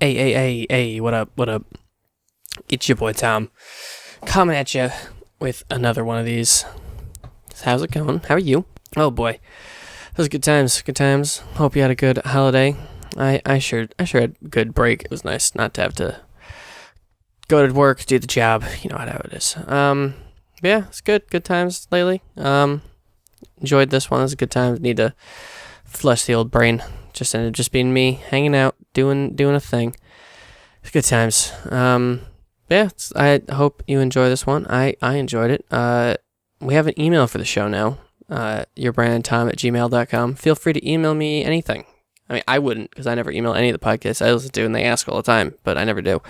Hey, what up? It's your boy Tom, coming at you with another one of these. How's it going? How are you? Oh boy, those good times. Hope you had a good holiday. I sure had a good break. It was nice not to have to go to work, do the job. You know how it is. Yeah, it's good times lately. Enjoyed this one. It was a good time. Need to flush the old brain. Just ended up just being me, hanging out, doing a thing. It's good times. Yeah, I hope you enjoy this one. I enjoyed it. We have an email for the show now. yourbrandtom@gmail.com. Feel free to email me anything. I mean, I wouldn't, because I never email any of the podcasts I listen to, and they ask all the time, but I never do.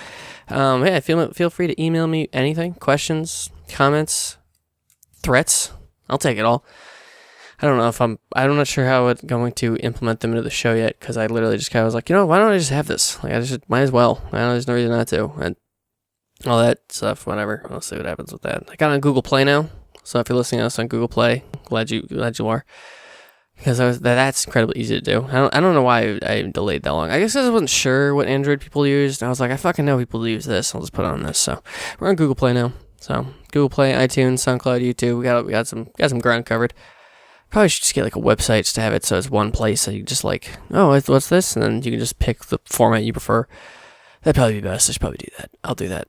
Yeah, feel free to email me anything, questions, comments, threats. I'll take it all. I don't know if I'm not sure how I'm going to implement them into the show yet, because I literally just kind of was like, why don't I just have this? Like, I just might as well. There's no reason not to. And all that stuff, whatever. We'll see what happens with that. I got on Google Play now, so if you're listening to us on Google Play, glad you are. Because that's incredibly easy to do. I don't know why I delayed that long. I guess I wasn't sure what Android people used. I was like, I fucking know people use this. I'll just put it on this. So we're on Google Play now. So Google Play, iTunes, SoundCloud, YouTube. We got some ground covered. Probably should just get like a website just to have it so it's one place. So you just like, what's this? And then you can just pick the format you prefer. That'd probably be best. I should probably do that. I'll do that.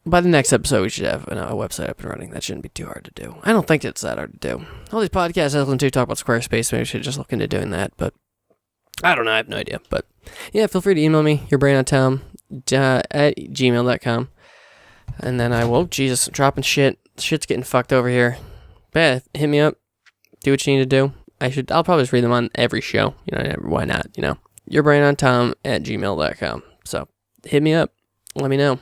By the next episode, we should have a website up and running. That shouldn't be too hard to do. I don't think it's that hard to do. All these podcasts I listen to talk about Squarespace. Maybe we should just look into doing that. But I don't know. I have no idea. But yeah, feel free to email me, yourbrandtom at gmail.com. And then I will. Jesus, I'm dropping shit. Shit's getting fucked over here. But yeah, hit me up. Do what you need to do. I'll probably just read them on every show. Why not? Yourbrandtom at gmail.com. So hit me up. Let me know.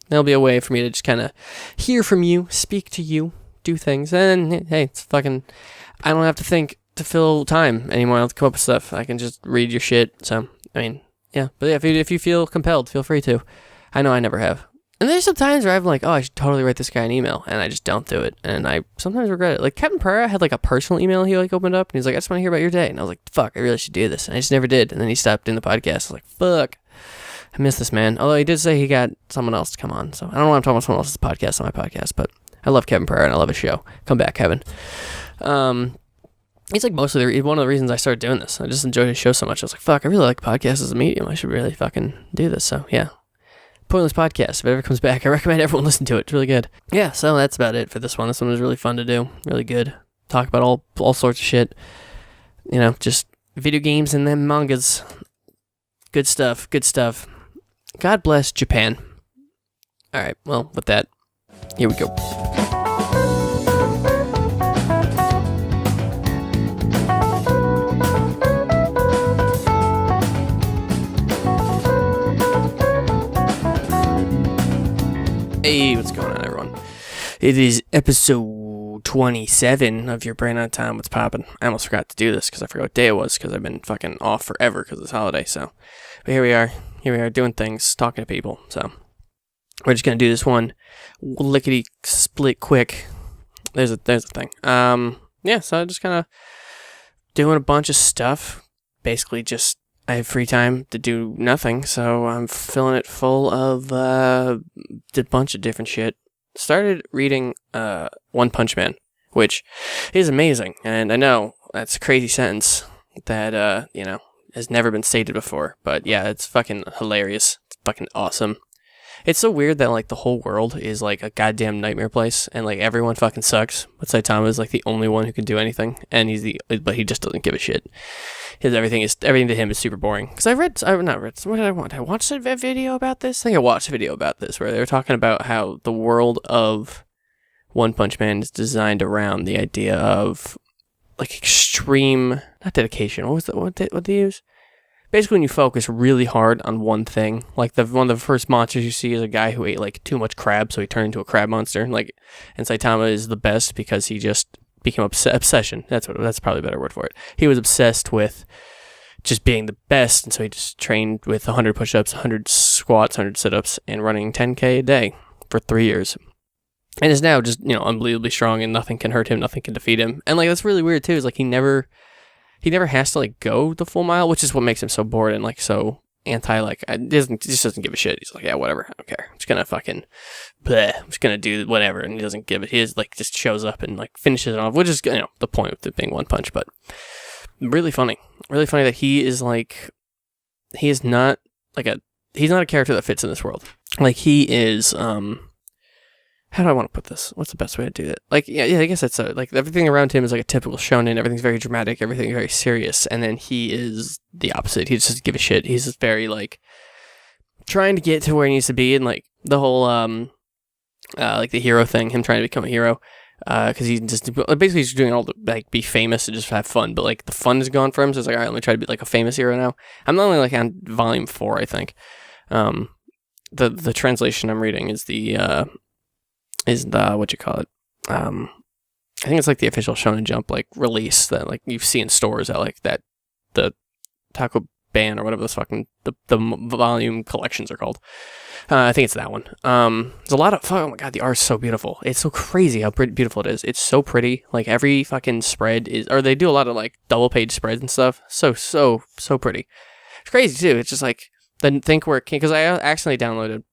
There'll be a way for me to just kind of hear from you, speak to you, do things. And hey, it's fucking, I don't have to think to fill time anymore. I'll come up with stuff. I can just read your shit. So, I mean, yeah. But yeah, if you feel compelled, feel free to. I know I never have. And there's some times where I'm like, I should totally write this guy an email, and I just don't do it. And I sometimes regret it. Like, Captain Pereira had like a personal email he like opened up, and he's like, I just want to hear about your day. And I was like, fuck, I really should do this. And I just never did. And then he stopped doing the podcast. I was like, fuck. I miss this man. Although he did say he got someone else to come on. So I don't know why I'm talking about someone else's podcast on my podcast, but I love Kevin Pereira and I love his show. Come back, Kevin. He's like mostly one of the reasons I started doing this. I just enjoyed his show so much. I was like, fuck, I really like podcasts as a medium. I should really fucking do this. So yeah. Pointless Podcast. If it ever comes back, I recommend everyone listen to it. It's really good. Yeah, so that's about it for this one. This one was really fun to do. Really good. Talk about all sorts of shit. Just video games and then mangas. Good stuff. God bless Japan. Alright, well, with that, here we go. Hey, what's going on, everyone? It is episode 27 of Your Brain on Time. What's poppin'? I almost forgot to do this because I forgot what day it was because I've been fucking off forever because of this holiday, so. But here we are doing things, talking to people, so. We're just gonna do this one lickety split quick. There's a thing. Yeah, so I'm just kind of doing a bunch of stuff. Basically just, I have free time to do nothing, so I'm filling it full of a bunch of different shit. Started reading One Punch Man, which is amazing, and I know that's a crazy sentence that, has never been stated before, but yeah, it's fucking hilarious. It's fucking awesome. It's so weird that, like, the whole world is, like, a goddamn nightmare place, and, like, everyone fucking sucks, but Saitama is, like, the only one who can do anything, and but he just doesn't give a shit. Everything to him is super boring. Because what did I want? I watched a video about this? I think I watched a video about this, where they were talking about how the world of One Punch Man is designed around the idea of, like, extreme, not dedication, what did they use? Basically, when you focus really hard on one thing, like one of the first monsters you see is a guy who ate like too much crab, so he turned into a crab monster. Like, and Saitama is the best because he just became obsession. That's probably a better word for it. He was obsessed with just being the best, and so he just trained with 100 push-ups, 100 squats, 100 sit-ups, and running 10K a day for 3 years. And is now just, unbelievably strong, and nothing can hurt him, nothing can defeat him. And like that's really weird too. Is like he never has to like go the full mile, which is what makes him so bored and like so doesn't give a shit. He's like, yeah, whatever, I don't care. I'm just gonna fucking, I'm just gonna do whatever, and he doesn't give it. He is like just shows up and like finishes it off, which is the point of it being One Punch. But really funny that he is like, he is not like he's not a character that fits in this world. Like he is how do I want to put this? What's the best way to do it? Like, yeah, I guess it's like everything around him is like a typical shonen. Everything's very dramatic. Everything's very serious. And then he is the opposite. He just doesn't give a shit. He's just very like trying to get to where he needs to be, and like the whole like the hero thing, him trying to become a hero, because he's just basically he's doing all the like be famous and just have fun. But like the fun is gone for him. So it's like, all right, let me try to be like a famous hero now. I'm only like on volume 4, I think. The translation I'm reading is the what you call it? I think it's like the official Shonen Jump like release that like you see in stores at like that the Taco Ban or whatever the volume collections are called. I think it's that one. There's a lot of oh my god, the art's so beautiful. It's so crazy how beautiful it is. It's so pretty. Like every fucking spread is, or they do a lot of like double page spreads and stuff. So pretty. It's crazy too. It's just like then think where it came, because I accidentally downloaded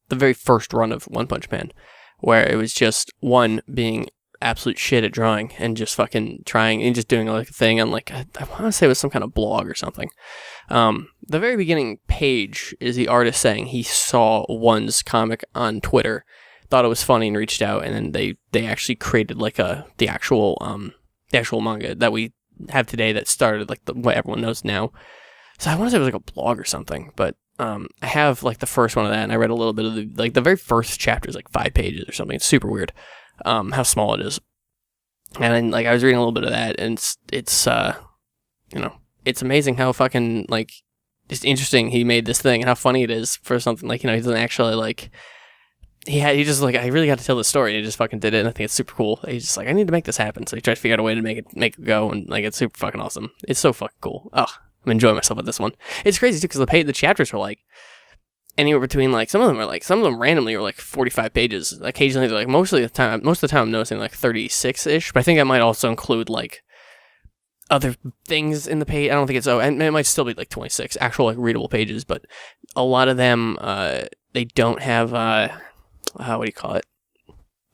the very first run of One Punch Man, where it was just one being absolute shit at drawing and just fucking trying and just doing like a thing on like, I want to say it was some kind of blog or something. The very beginning page is the artist saying he saw One's comic on Twitter, thought it was funny and reached out, and then they actually created like the actual manga that we have today that started like what everyone knows now. So I want to say it was like a blog or something, but I have like the first one of that, and I read a little bit of the very first chapter is like 5 pages or something. It's super weird, how small it is. And then, like I was reading a little bit of that, and it's it's amazing how fucking like just interesting he made this thing, and how funny it is for something like he doesn't actually like he just like I really got to tell the story. And he just fucking did it, and I think it's super cool. He's just like I need to make this happen, so he tried to figure out a way to make it go, and like it's super fucking awesome. It's so fucking cool. Oh. I'm enjoying myself with this one. It's crazy too, because the chapters are like anywhere between like some of them randomly are like 45 pages. Occasionally they're like most of the time I'm noticing like 36-ish, but I think that might also include like other things in the page. I don't think and it might still be like 26 actual like readable pages, but a lot of them they don't have what do you call it?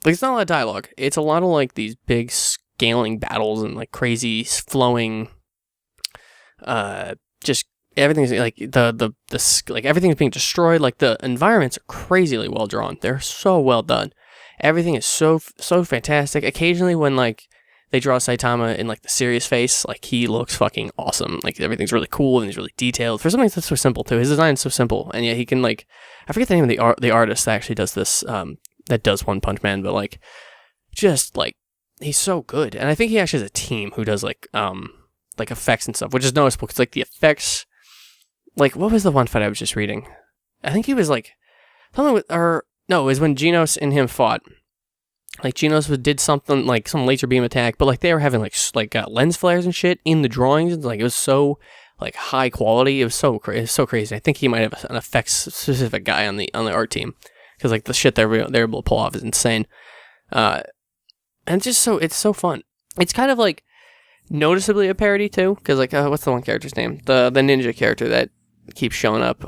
Like it's not a lot of dialogue. It's a lot of like these big scaling battles and like crazy flowing just everything's like the like everything's being destroyed. Like the environments are crazily well drawn. They're so well done. Everything is so fantastic. Occasionally when like they draw Saitama in like the serious face, like he looks fucking awesome. Like everything's really cool and he's really detailed for something that's so simple too. His design is so simple, and yet he can like I forget the name of the artist that actually does this that does One Punch Man, but like just like he's so good. And I think he actually has a team who does like effects and stuff, which is noticeable because like the effects, like what was the one fight I was just reading? I think he was like something with, or no, it was when Genos and him fought. Like Genos did something like some laser beam attack, but like they were having like lens flares and shit in the drawings. Like it was so like high quality. It was so crazy. I think he might have an effects specific guy on the art team, because like the shit they're able to pull off is insane. And it's so fun. It's kind of like noticeably a parody too, because like what's the one character's name? The ninja character that keeps showing up.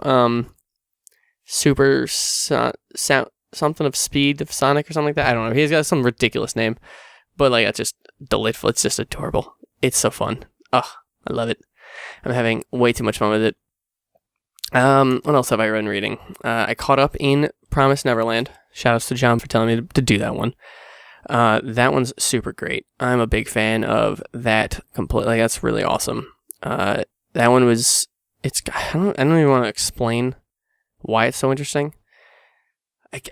Something of speed of Sonic or something like that. I don't know. He's got some ridiculous name, but like it's just delightful. It's just adorable. It's so fun. Oh, I love it. I'm having way too much fun with it. What else have I been reading? I caught up in Promised Neverland. Shoutouts to John for telling me to do that one. That one's super great. I'm a big fan of that completely. Like, that's really awesome. That one was, I don't even want to explain why it's so interesting.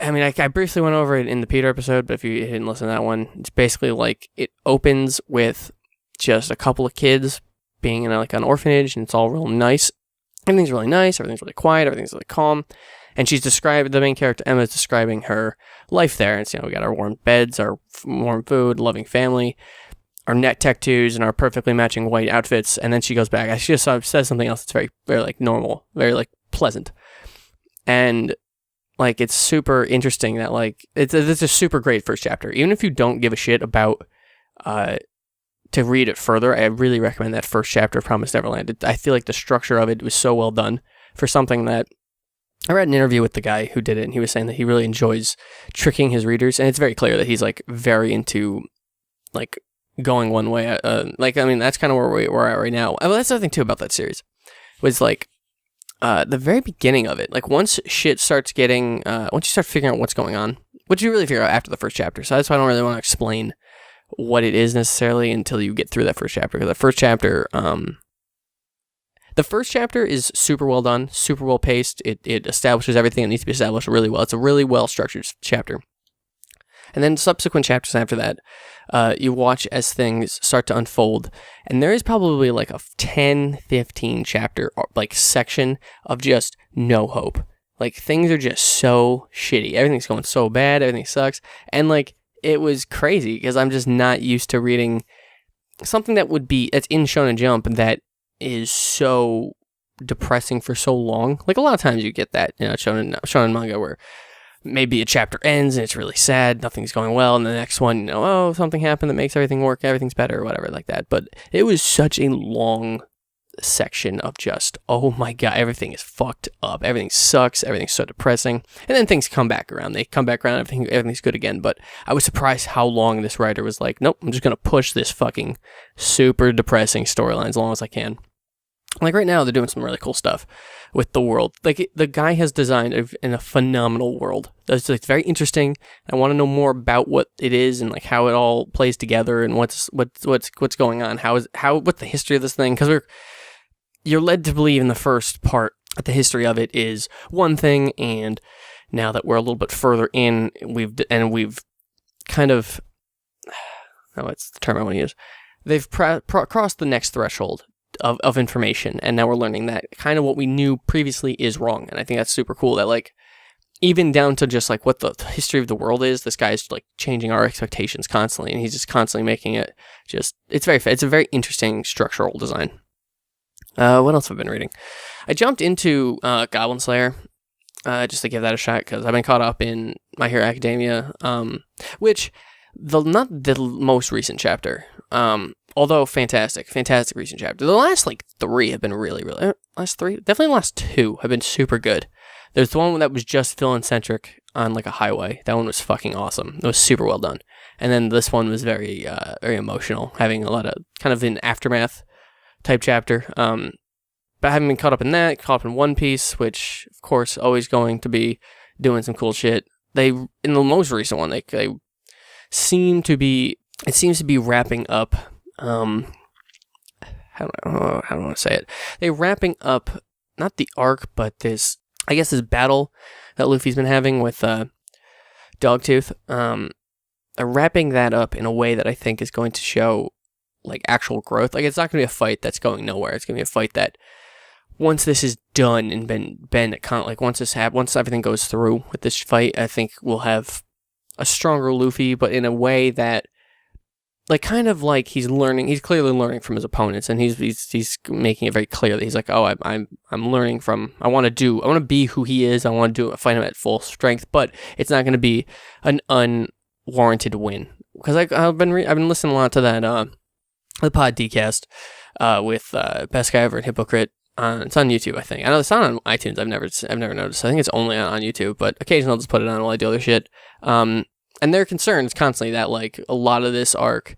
I briefly went over it in the Peter episode, but if you didn't listen to that one, it's basically like, it opens with just a couple of kids being in like an orphanage, and it's all real nice. Everything's really nice, everything's really quiet, everything's really calm. And the main character, Emma, is describing her life there. And it's, we got our warm beds, our warm food, loving family, our neck tattoos, and our perfectly matching white outfits. And then she goes back. She just says something else that's very, very, like, normal, very, like, pleasant. And, like, it's super interesting that, like, it's a super great first chapter. Even if you don't give a shit about to read it further, I really recommend that first chapter of Promised Neverland. I feel like the structure of it was so well done for something that I read an interview with the guy who did it, and he was saying that he really enjoys tricking his readers, and it's very clear that he's like very into like going one way. That's kind of where we're at right now. Well, that's the other thing too about that series was like the very beginning of it. Like once shit starts getting, once you start figuring out what's going on, which you really figure out after the first chapter. So that's why I don't really want to explain what it is necessarily until you get through that first chapter. Because the first chapter is super well done, super well paced. It establishes everything that needs to be established really well. It's a really well structured chapter. And then subsequent chapters after that, you watch as things start to unfold. And there is probably like a 10, 15 chapter like section of just no hope. Like things are just so shitty. Everything's going so bad. Everything sucks. And like it was crazy because I'm just not used to reading something that's in Shonen Jump that is so depressing for so long. Like a lot of times you get that, shonen manga where maybe a chapter ends and it's really sad, nothing's going well, and the next one, something happened that makes everything work, everything's better, or whatever like that. But it was such a long section of just, oh my god, everything is fucked up, everything sucks, everything's so depressing, and then things come back around. They come back around, everything's good again. But I was surprised how long this writer was like, nope, I'm just gonna push this fucking super depressing storyline as long as I can. Like right now, they're doing some really cool stuff with the world. Like the guy has designed a phenomenal world. That's like very interesting. I want to know more about what it is and like how it all plays together and what's going on. What's the history of this thing? Because you're led to believe in the first part that the history of it is one thing, and now that we're a little bit further in, we've kind of, what's the term I want to use? They've crossed the next threshold of information, and now we're learning that kind of what we knew previously is wrong. And I think that's super cool that like even down to just like what the history of the world is, this guy's like changing our expectations constantly, and he's just constantly making it just, it's a very interesting structural design. What else have I been reading? I jumped into Goblin Slayer just to give that a shot because I've been caught up in My Hero Academia, which not the most recent chapter, although fantastic recent chapter. The last like 3 have been really, last 3, definitely the last 2 have been super good. There's the one that was just villain-centric on like a highway. That one was fucking awesome. It was super well done. And then this one was very, very emotional, having a lot of kind of an aftermath type chapter. But I haven't been caught up in that, caught up in One Piece, which of course always going to be doing some cool shit. In the most recent one, they seems to be wrapping up, how do I want to say it? They're wrapping up, not the arc, but this battle that Luffy's been having with Dogtooth. They're wrapping that up in a way that I think is going to show like actual growth. Like it's not going to be a fight that's going nowhere. It's going to be a fight that once this is done and been like once everything goes through with this fight, I think we'll have a stronger Luffy, but in a way that like kind of like he's clearly learning from his opponents, and he's making it very clear that he's like, oh, I'm learning from, I want to be who he is, I want to fight him at full strength, but it's not going to be an unwarranted win. Because I've been listening a lot to that the pod Dcast with Best Guy Ever and Hypocrite. It's on YouTube, I think. I know it's not on iTunes. I've never noticed. I think it's only on YouTube, but occasionally I'll just put it on while I do other shit. And their concern is constantly that like a lot of this arc,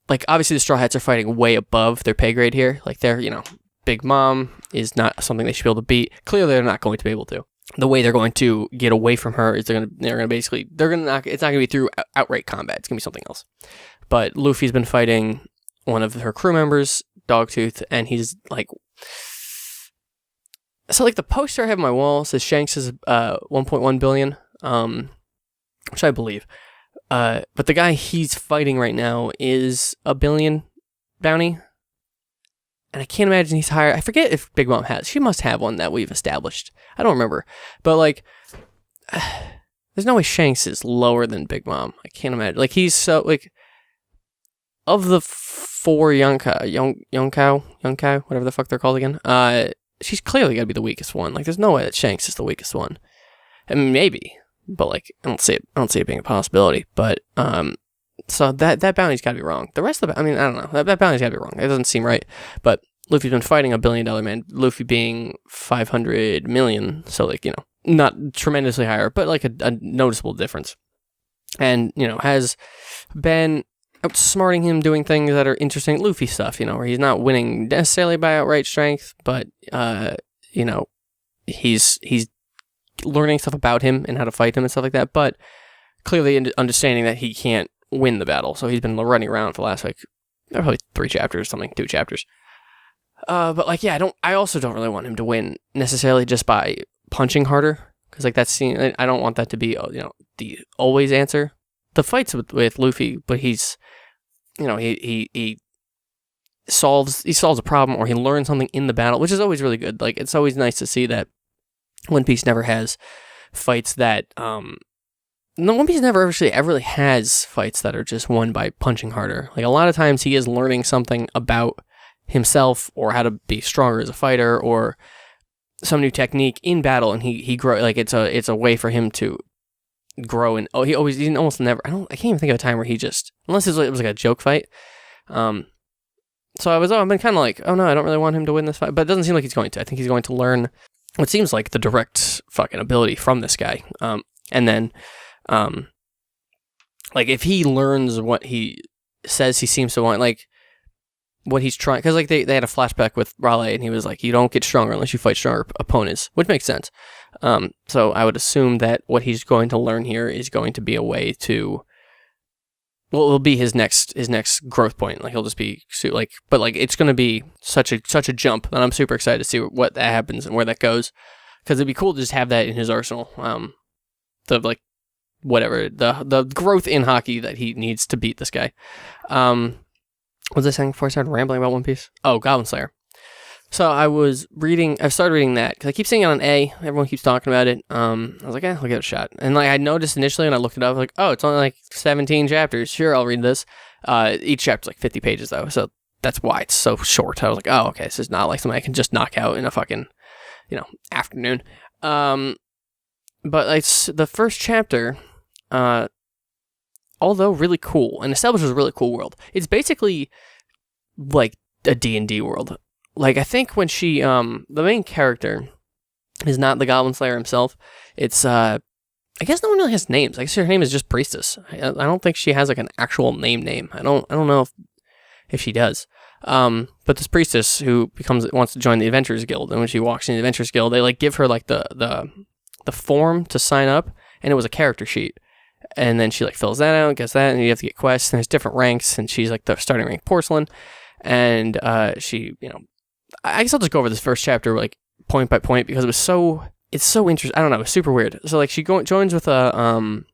like obviously the Straw Hats are fighting way above their pay grade here. Like they're, Big Mom is not something they should be able to beat. Clearly they're not going to be able to. The way they're going to get away from her is it's not going to be through outright combat. It's going to be something else. But Luffy's been fighting one of her crew members, Dogtooth, and he's like, so like the poster I have on my wall says Shanks is 1.1 billion, which I believe. But the guy he's fighting right now is a billion bounty. And I can't imagine he's higher. I forget if Big Mom has. She must have one that we've established. I don't remember. But like, there's no way Shanks is lower than Big Mom. I can't imagine. Like he's so like, of the 4 Yonkou, whatever the fuck they're called again. She's clearly got to be the weakest one. Like, there's no way that Shanks is the weakest one. I mean, maybe, but like, I don't see it being a possibility. But So that bounty's got to be wrong. The rest of the, I don't know. That bounty's got to be wrong. It doesn't seem right. But Luffy's been fighting $1 billion man. Luffy being 500 million. So, like, not tremendously higher, but like a noticeable difference. And, has been outsmarting him, doing things that are interesting Luffy stuff, where he's not winning necessarily by outright strength, but, he's learning stuff about him and how to fight him and stuff like that, but clearly understanding that he can't win the battle. So he's been running around for the last, probably 3 chapters or something, 2 chapters. But like, yeah, I also don't really want him to win necessarily just by punching harder. Cause like I don't want that to be, the always answer. The fights with Luffy, but he's, he solves a problem or he learns something in the battle, which is always really good. Like, it's always nice to see that One Piece never has fights that, no, One Piece never actually ever really has fights that are just won by punching harder. Like, a lot of times he is learning something about himself or how to be stronger as a fighter or some new technique in battle, and he grow, like, it's a way for him to grow. And he almost never, I can't even think of a time where he just, unless it was like a joke fight. So I've been kind of like, oh no, I don't really want him to win this fight, but it doesn't seem like he's going to. I think he's going to learn what seems like the direct fucking ability from this guy. And then, like, if he learns what he says he seems to want, like, what he's trying, because, like, they had a flashback with Raleigh, and he was like, you don't get stronger unless you fight stronger opponents, which makes sense. So I would assume that what he's going to learn here is going to be a way to, well, it'll be his next growth point. Like, he'll just be like, but like, it's going to be such a jump, and I'm super excited to see what that happens and where that goes, because it'd be cool to just have that in his arsenal. The like, whatever, the growth in hockey that he needs to beat this guy. What was I saying before I started rambling about One Piece? Oh, Goblin Slayer. So I've started reading that, because I keep seeing it on A, everyone keeps talking about it. I was like, I'll give it a shot. And like, I noticed initially, and I looked it up, like, oh, it's only like 17 chapters. Sure, I'll read this. Each chapter's like 50 pages, though, so that's why it's so short. I was like, oh, okay, this is not like something I can just knock out in a fucking, afternoon. But like, the first chapter, although really cool, and establishes a really cool world, it's basically like a D&D world. Like, I think when she, the main character is not the Goblin Slayer himself. It's, I guess no one really has names. I guess her name is just Priestess. I don't think she has like an actual name. I don't know if she does. But this Priestess who wants to join the Adventurers Guild, and when she walks in the Adventurers Guild, they like give her like the form to sign up, and it was a character sheet. And then she like fills that out, gets that, and you have to get quests, and there's different ranks, and she's like the starting rank Porcelain. And she, I guess I'll just go over this first chapter like point by point, because it's so interesting. I don't know, it's super weird. So like, she joins with a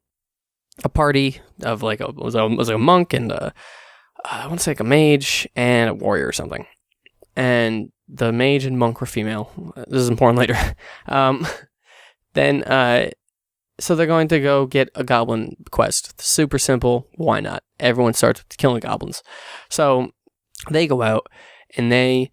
party of like was a monk and I want to say like a mage and a warrior or something. And the mage and monk were female. This is important later. Then so they're going to go get a goblin quest. Super simple. Why not? Everyone starts killing goblins. So they go out and they,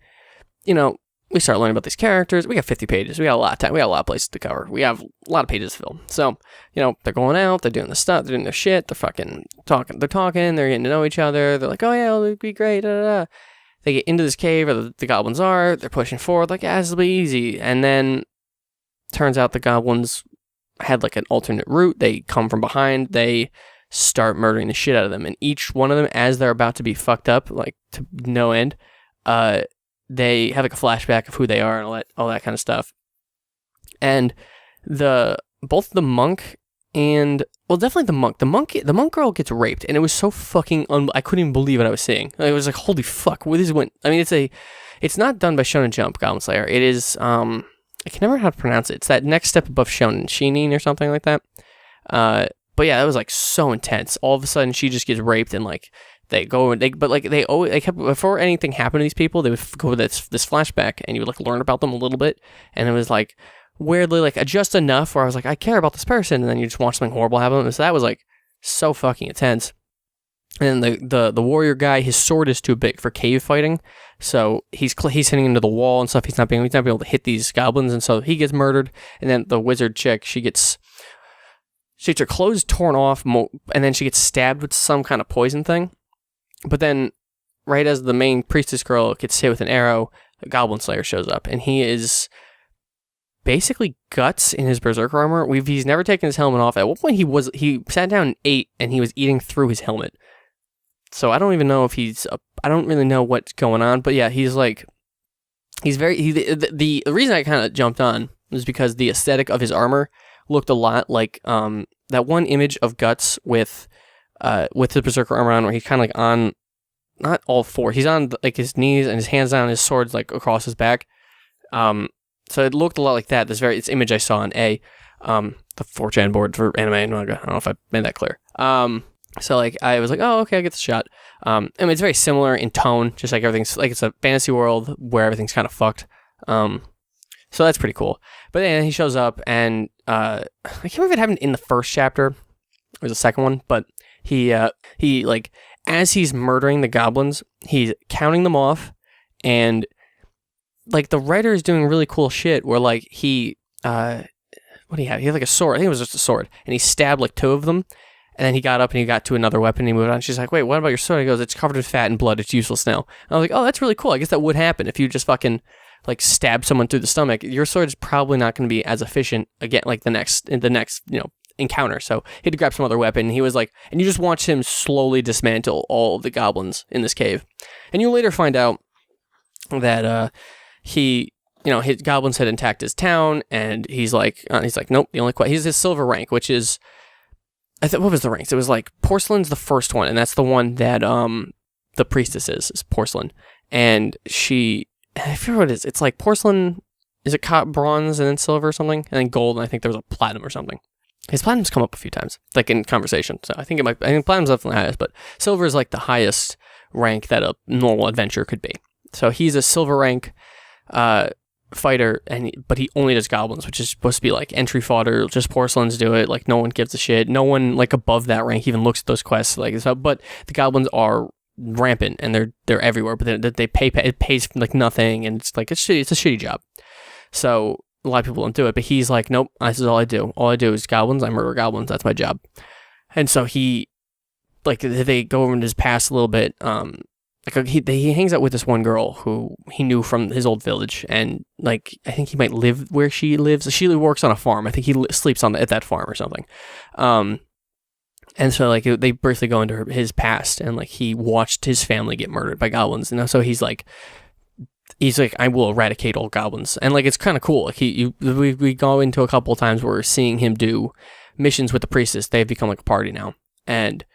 we start learning about these characters. We got 50 pages. We got a lot of time. We got a lot of places to cover. We have a lot of pages to fill. So, they're going out. They're doing the stuff. They're doing their shit. They're fucking talking. They're talking. They're getting to know each other. They're like, oh yeah, it'll be great. Da, da, da. They get into this cave where the goblins are. They're pushing forward. Like, yeah, this will be easy. And then turns out the goblins had like an alternate route. They come from behind. They start murdering the shit out of them. And each one of them, as they're about to be fucked up, like to no end, they have like a flashback of who they are and all that kind of stuff. And both the monk and, well, definitely the monk girl gets raped, and it was so fucking I couldn't even believe what I was seeing. Like, it was like, holy fuck, what is when? I mean, it's not done by Shonen Jump, Goblin Slayer. It is I can never remember how to pronounce it. It's that next step above Shonen, Shinin or something like that. But yeah, that was like so intense. All of a sudden, she just gets raped, and like they kept, before anything happened to these people, they would go to this flashback, and you would like learn about them a little bit, and it was like weirdly like just enough where I was like, I care about this person, and then you just watch something horrible happen. So that was like so fucking intense. And the warrior guy, his sword is too big for cave fighting, so he's hitting into the wall and stuff. He's not being able to hit these goblins, and so he gets murdered. And then the wizard chick, she she gets her clothes torn off, and then she gets stabbed with some kind of poison thing. But then, right as the main priestess girl gets hit with an arrow, a Goblin Slayer shows up, and he is basically guts in his berserker armor. He's never taken his helmet off. At one point, he sat down and ate, and he was eating through his helmet. So I don't even know if I don't really know what's going on, but yeah, he's very. The reason I kind of jumped on was because the aesthetic of his armor looked a lot like that one image of Guts with his berserker armor on, where he's kind of like on, not all four, he's on like his knees and his hands down, his sword's like across his back. So it looked a lot like that. This image I saw on the 4chan board for anime and manga. I don't know if I made that clear. So like I was like, oh, okay, I get the shot. I mean, it's very similar in tone, just like everything's like it's a fantasy world where everything's kind of fucked. So that's pretty cool. But then he shows up, and I can't remember if it happened in the first chapter or the second one, but he like as he's murdering the goblins, he's counting them off, and like the writer is doing really cool shit where like what do you have? He had like a sword. I think it was just a sword, and he stabbed like 2 of them. And then he got up and he got to another weapon and he moved on. She's like, wait, what about your sword? He goes, it's covered in fat and blood. It's useless now. And I was like, oh, that's really cool. I guess that would happen if you just fucking like stab someone through the stomach. Your sword is probably not going to be as efficient again, like in the next encounter. So he had to grab some other weapon. And he was like, and you just watch him slowly dismantle all of the goblins in this cave. And you later find out that his goblins had attacked his town, and he's like, nope. The only he's his silver rank, which is. What was the ranks? It was like Porcelain's the first one, and that's the one that the priestess is Porcelain. And I forget what it is. It's like Porcelain, is it bronze and then silver or something? And then gold, and I think there was a platinum or something. His platinum's come up a few times, like in conversation. So I think platinum's definitely the highest, but silver is like the highest rank that a normal adventurer could be. So he's a silver rank fighter, but he only does goblins, which is supposed to be like entry fodder. Just Porcelains do it. Like no one gives a shit. No one like above that rank even looks at those quests. Like so, but the goblins are rampant and they're everywhere. But they pay it pays like nothing, and it's like it's shitty. It's a shitty job. So a lot of people don't do it. But he's like, nope. This is all I do. All I do is goblins. I murder goblins. That's my job. And so they go over into his past a little bit. Like he hangs out with this one girl who he knew from his old village, and like I think he might live where she lives. She works on a farm. I think he sleeps at that farm or something. And so like they briefly go into his past, and like he watched his family get murdered by goblins, and so he's like I will eradicate all goblins, and like it's kind of cool. Like we go into a couple of times where we're seeing him do missions with the priestess. They've become like a party now, and.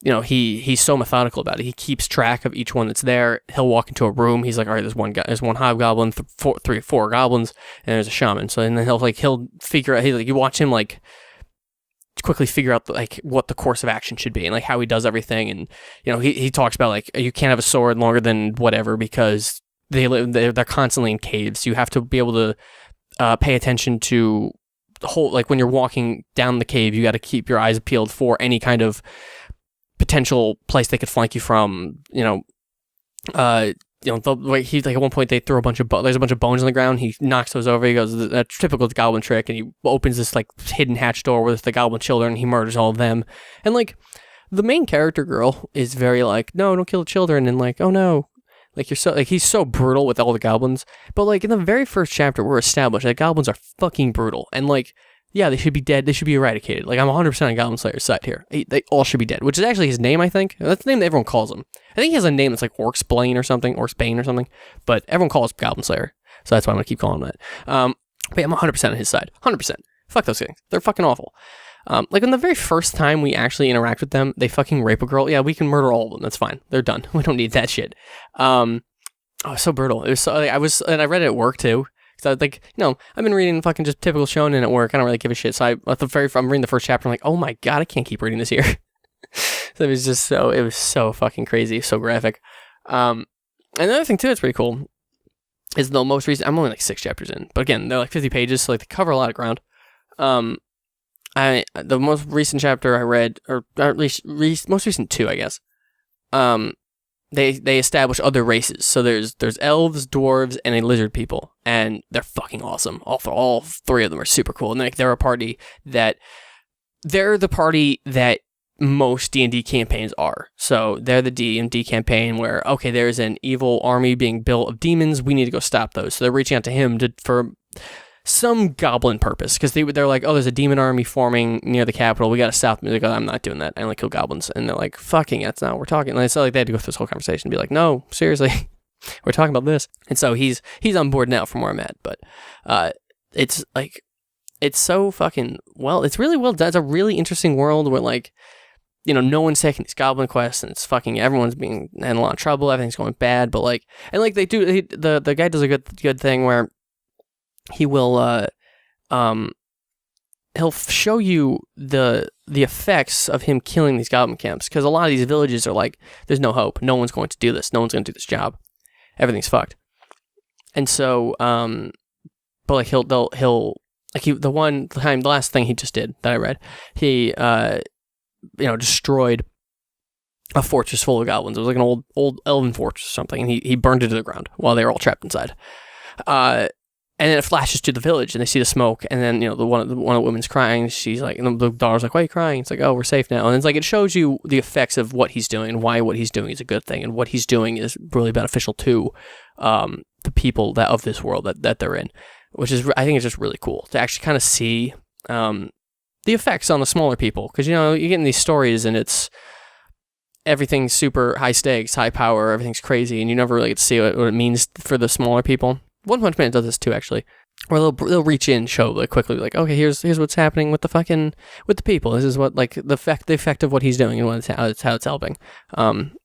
He's so methodical about it. He keeps track of each one that's there. He'll walk into a room. He's like, all right, there's one hobgoblin, 4 goblins, and there's a shaman. So and then he'll figure out. You watch him like quickly figure out like what the course of action should be and like how he does everything. And he talks about like you can't have a sword longer than whatever because they're constantly in caves. You have to be able to pay attention to the whole like when you're walking down the cave. You got to keep your eyes peeled for any kind of potential place they could flank you from, he's like at one point they throw there's a bunch of bones on the ground. He knocks those over. He goes, that's typical goblin trick, and he opens this like hidden hatch door with the goblin children. And he murders all of them, and like the main character girl is very like, no, don't kill the children, and like, oh no, like you're so like he's so brutal with all the goblins. But like in the very first chapter, we're established that goblins are fucking brutal, and like. Yeah, they should be dead. They should be eradicated. Like, I'm 100% on Goblin Slayer's side here. They all should be dead, which is actually his name, I think. That's the name that everyone calls him. I think he has a name that's like Orcsbane or something, Orcsbane or something, but everyone calls Goblin Slayer, so that's why I'm going to keep calling him that. But yeah, I'm 100% on his side. 100%. Fuck those things. They're fucking awful. Like, when the very first time we actually interact with them, they fucking rape a girl. Yeah, we can murder all of them. That's fine. They're done. We don't need that shit. So brutal. It was so, like, and I read it at work, too. So like, I've been reading fucking just typical shonen at work. I don't really give a shit. So I'm reading the first chapter. I'm like, oh my God, I can't keep reading this here. So it was so fucking crazy. So graphic. And another thing too, that's pretty cool is the most recent, I'm only like 6 chapters in, but again, they're like 50 pages. So like they cover a lot of ground. The most recent chapter I read, or at least most recent 2, I guess. They establish other races. So there's elves, dwarves, and a lizard people, and they're fucking awesome. All 3 of them are super cool, and they're a party that they're the party that most D&D campaigns are. So they're the D&D campaign where, okay, there's an evil army being built of demons. We need to go stop those. So they're reaching out to him for some goblin purpose, because they're like, oh, there's a demon army forming near the capital. We got to stop them. They're like, oh, I'm not doing that. I only kill goblins. And they're like, fucking, that's not what we're talking. And it's like they had to go through this whole conversation and be like, no, seriously, we're talking about this. And so he's on board now from where I'm at. But it's like, it's so fucking well. It's really well done. It's a really interesting world where, like, you know, no one's taking these goblin quests, and it's fucking everyone's being in a lot of trouble. Everything's going bad. But like, and like the guy does a good thing where he will he'll show you the effects of him killing these goblin camps, because a lot of these villages are like, there's no hope. No one's going to do this. No one's going to do this job. Everything's fucked. And so, but like the last thing he just did that I read, he destroyed a fortress full of goblins. It was like an old elven fortress or something, and he burned it to the ground while they were all trapped inside. And then it flashes to the village, and they see the smoke, and then, you know, one of the women's crying. She's like, and the daughter's like, why are you crying? It's like, oh, we're safe now. And it's like, it shows you the effects of what he's doing, and why what he's doing is a good thing, and what he's doing is really beneficial to the people of this world that they're in, which is, I think, is just really cool to actually kind of see the effects on the smaller people, because, you know, you get in these stories, and it's everything's super high stakes, high power, everything's crazy, and you never really get to see what it means for the smaller people. One Punch Man does this too, actually, where they'll reach in, show like quickly, like, okay, here's what's happening with the people. This is what, like, the effect of what he's doing, and how it's helping,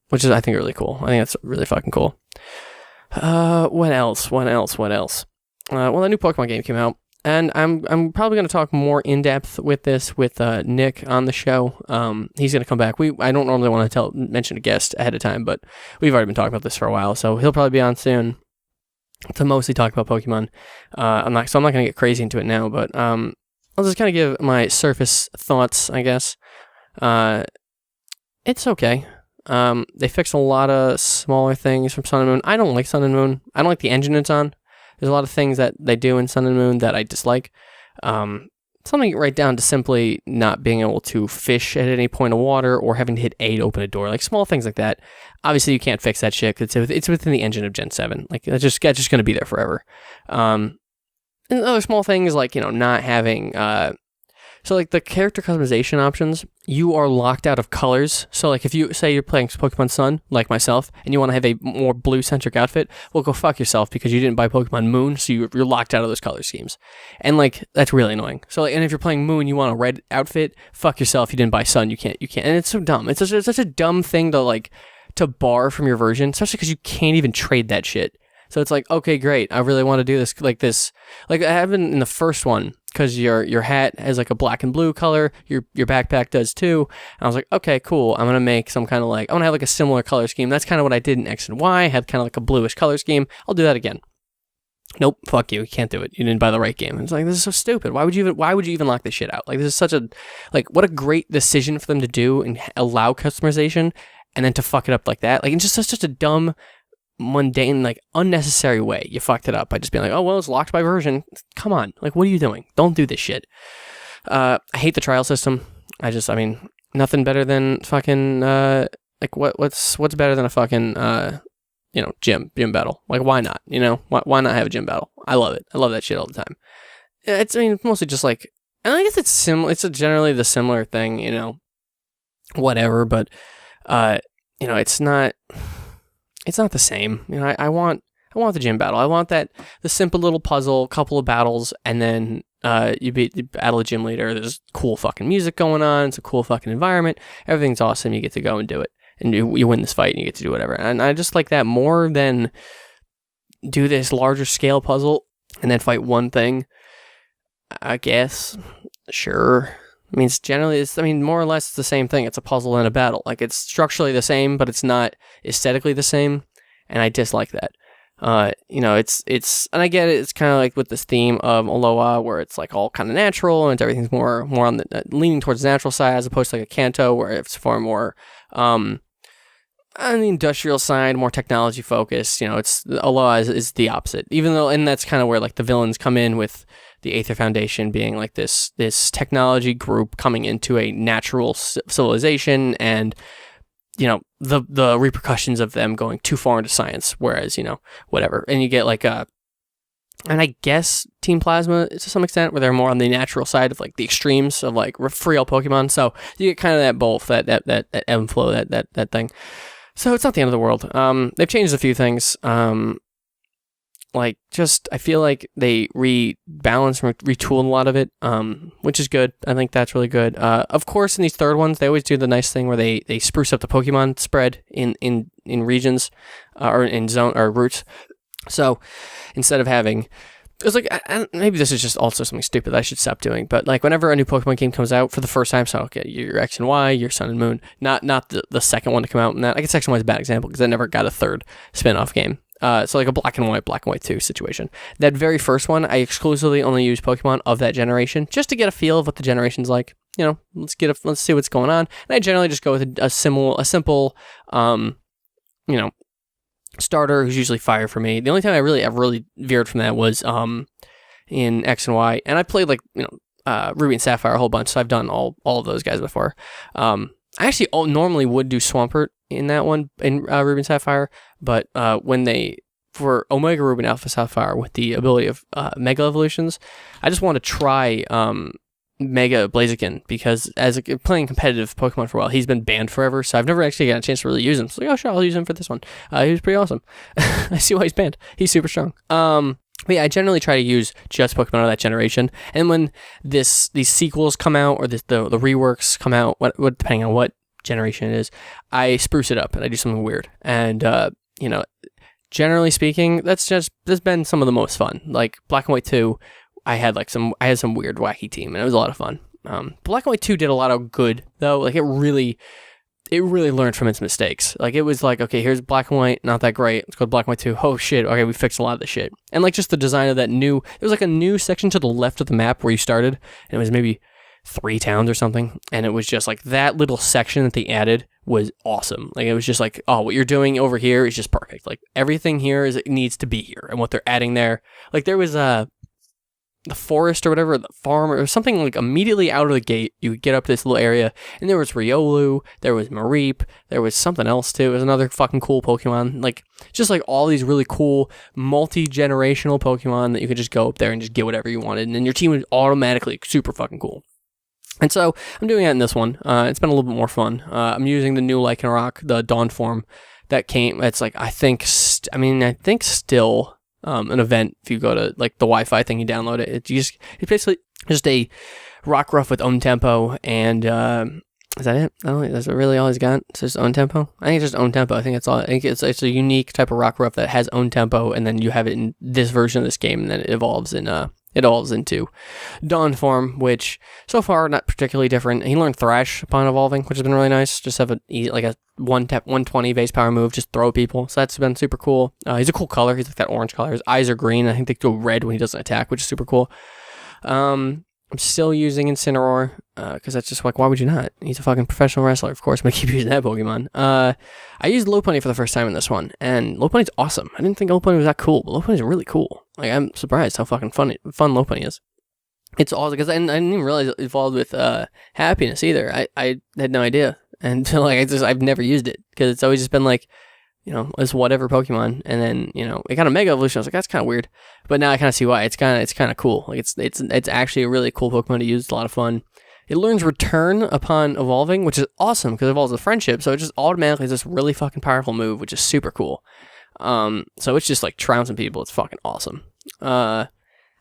which is, I think, really cool. I think that's really fucking cool. What else? Well, the new Pokemon game came out, and I'm probably going to talk more in depth with this with Nick on the show. He's going to come back. I don't normally want to mention a guest ahead of time, but we've already been talking about this for a while, so he'll probably be on soon to mostly talk about Pokemon. I'm not going to get crazy into it now, but I'll just kind of give my surface thoughts, I guess. It's okay. They fixed a lot of smaller things from Sun and Moon. I don't like Sun and Moon. I don't like the engine it's on. There's a lot of things that they do in Sun and Moon that I dislike. Something right down to simply not being able to fish at any point of water, or having to hit A to open a door. Like, small things like that. Obviously, you can't fix that shit, because it's within the engine of Gen 7. Like, that's just going to be there forever. And other small things, like, you know, not having... So, like, the character customization options, you are locked out of colors. So, like, if you say you're playing Pokemon Sun, like myself, and you want to have a more blue-centric outfit, well, go fuck yourself, because you didn't buy Pokemon Moon, so you're locked out of those color schemes. And, like, that's really annoying. So, like, and if you're playing Moon, you want a red outfit, fuck yourself, you didn't buy Sun, you can't. And it's so dumb. It's such a dumb thing to bar from your version, especially because you can't even trade that shit. So it's like, okay, great, I really want to do this. Like, I haven't in the first one, because your hat has like a black and blue color, your backpack does too. And I was like, okay, cool, I'm gonna make some kind of like, I want to have like a similar color scheme. That's kind of what I did in X and Y. I had kind of like a bluish color scheme. I'll do that again. Nope, fuck you. You can't do it. You didn't buy the right game. And it's like, this is so stupid. Why would you even lock this shit out? Like, this is such a, like, what a great decision for them to do and allow customization, and then to fuck it up like that. Like, it's just a dumb, mundane, like, unnecessary way you fucked it up by just being like, oh, well, it's locked by version. Come on, like, what are you doing? Don't do this shit. I hate the trial system. I mean, nothing better than fucking like, what's better than a fucking gym battle? Like, why not? You know, why not have a gym battle? I love it. I love that shit all the time. It's mostly just like, and I guess it's similar. It's generally the similar thing, you know, whatever. But it's not. It's not the same. You know, I want the gym battle. I want the simple little puzzle, couple of battles, and then you battle a gym leader. There's cool fucking music going on. It's a cool fucking environment. Everything's awesome. You get to go and do it, and you win this fight, and you get to do whatever. And I just like that more than do this larger scale puzzle and then fight one thing. I guess, sure. I mean, more or less it's the same thing. It's a puzzle and a battle. Like, it's structurally the same, but it's not aesthetically the same, and I dislike that. It's and I get it. It's kind of like with this theme of Aloha, where it's like all kind of natural, and everything's more on the leaning towards the natural side, as opposed to like a Kanto, where it's far more on the industrial side, more technology focused. It's Aloha is the opposite. Even though, and that's kind of where like the villains come in, with the Aether Foundation being like this technology group coming into a natural civilization, and the repercussions of them going too far into science. Whereas whatever, and you get like and I guess Team Plasma to some extent, where they're more on the natural side of like the extremes of like free all Pokemon. So you get kind of that both, that ebb and flow, that thing. So it's not the end of the world. They've changed a few things. I feel like they rebalanced, retooled a lot of it, which is good. I think that's really good. Of course, in these third ones, they always do the nice thing where they spruce up the Pokemon spread in regions, or in zone or routes. So instead of having, it's like, maybe this is just also something stupid that I should stop doing, but like whenever a new Pokemon game comes out for the first time, so okay, your X and Y, your Sun and Moon, not the second one to come out, and that, I guess X and Y is a bad example because I never got a third spin-off game. So like a Black and White 2 situation. That very first one, I exclusively only use Pokemon of that generation just to get a feel of what the generation's like. Let's see what's going on. And I generally just go with a simple, starter who's usually fire for me. The only time I really veered from that was in X and Y, and I played like Ruby and Sapphire a whole bunch, so I've done all of those guys before. I actually normally would do Swampert in that one in Ruby and Sapphire, but for Omega Ruby and Alpha Sapphire with the ability of Mega Evolutions, I just want to try Mega Blaziken, because as playing competitive Pokemon for a while, he's been banned forever, so I've never actually got a chance to really use him. So like, oh sure, I'll use him for this one. He was pretty awesome. I see why he's banned. He's super strong. But yeah, I generally try to use just Pokemon of that generation, and when these sequels come out, or the reworks come out, what depending on what generation it is, I spruce it up and I do something weird. And generally speaking, that's been some of the most fun. Like Black and White 2. I had some weird wacky team, and it was a lot of fun. Black and White 2 did a lot of good though. Like it really learned from its mistakes. Like it was like, okay, here's Black and White, not that great. Let's go to Black and White 2. Oh shit, okay, we fixed a lot of the shit. And like just the design of that it was like a new section to the left of the map where you started, and it was maybe 3 towns or something, and it was just like that little section that they added was awesome. Like it was just like, oh, what you're doing over here is just perfect. Like everything here it needs to be here, and what they're adding there. Like there was the forest or whatever, the farm, or something like immediately out of the gate, you would get up to this little area, and there was Riolu, there was Mareep, there was something else too. It was another fucking cool Pokemon. Like, just like all these really cool, multi-generational Pokemon that you could just go up there and just get whatever you wanted, and then your team was automatically super fucking cool. And so, I'm doing that in this one. It's been a little bit more fun. I'm using the new Lycanroc, the Dawn form, that came, it's like, I think still... an event, if you go to like the Wi-Fi thing, you download it. It's basically just a Rockruff with own tempo, and is that it? I don't think that's really all he's got. It's just own tempo. I think it's just own tempo. I think that's all. I think it's a unique type of Rockruff that has own tempo, and then you have it in this version of this game, and then it evolves into Dawn form, which so far not particularly different. He learned Thrash upon evolving, which has been really nice. Just have a 120 base power move, just throw people. So that's been super cool. He's a cool color. He's like that orange color. His eyes are green. I think they go red when he doesn't attack, which is super cool. I'm still using Incineroar, because that's just like, why would you not? He's a fucking professional wrestler. Of course, I'm going to keep using that Pokemon. I used Lopunny for the first time in this one, and Lopunny's awesome. I didn't think Lopunny was that cool, but Lopunny's really cool. Like, I'm surprised how fucking fun Lopunny is. It's awesome, because I didn't even realize it evolved with happiness either. I had no idea. And so, like, I've never used it, because it's always just been like, it's whatever Pokemon, and then, it kind of Mega Evolution. I was like, that's kind of weird, but now I kind of see why. It's kind of cool. Like, it's actually a really cool Pokemon to use. It's a lot of fun. It learns Return upon evolving, which is awesome because it evolves with friendship. So it just automatically is this really fucking powerful move, which is super cool. So it's just like trouncing people. It's fucking awesome. I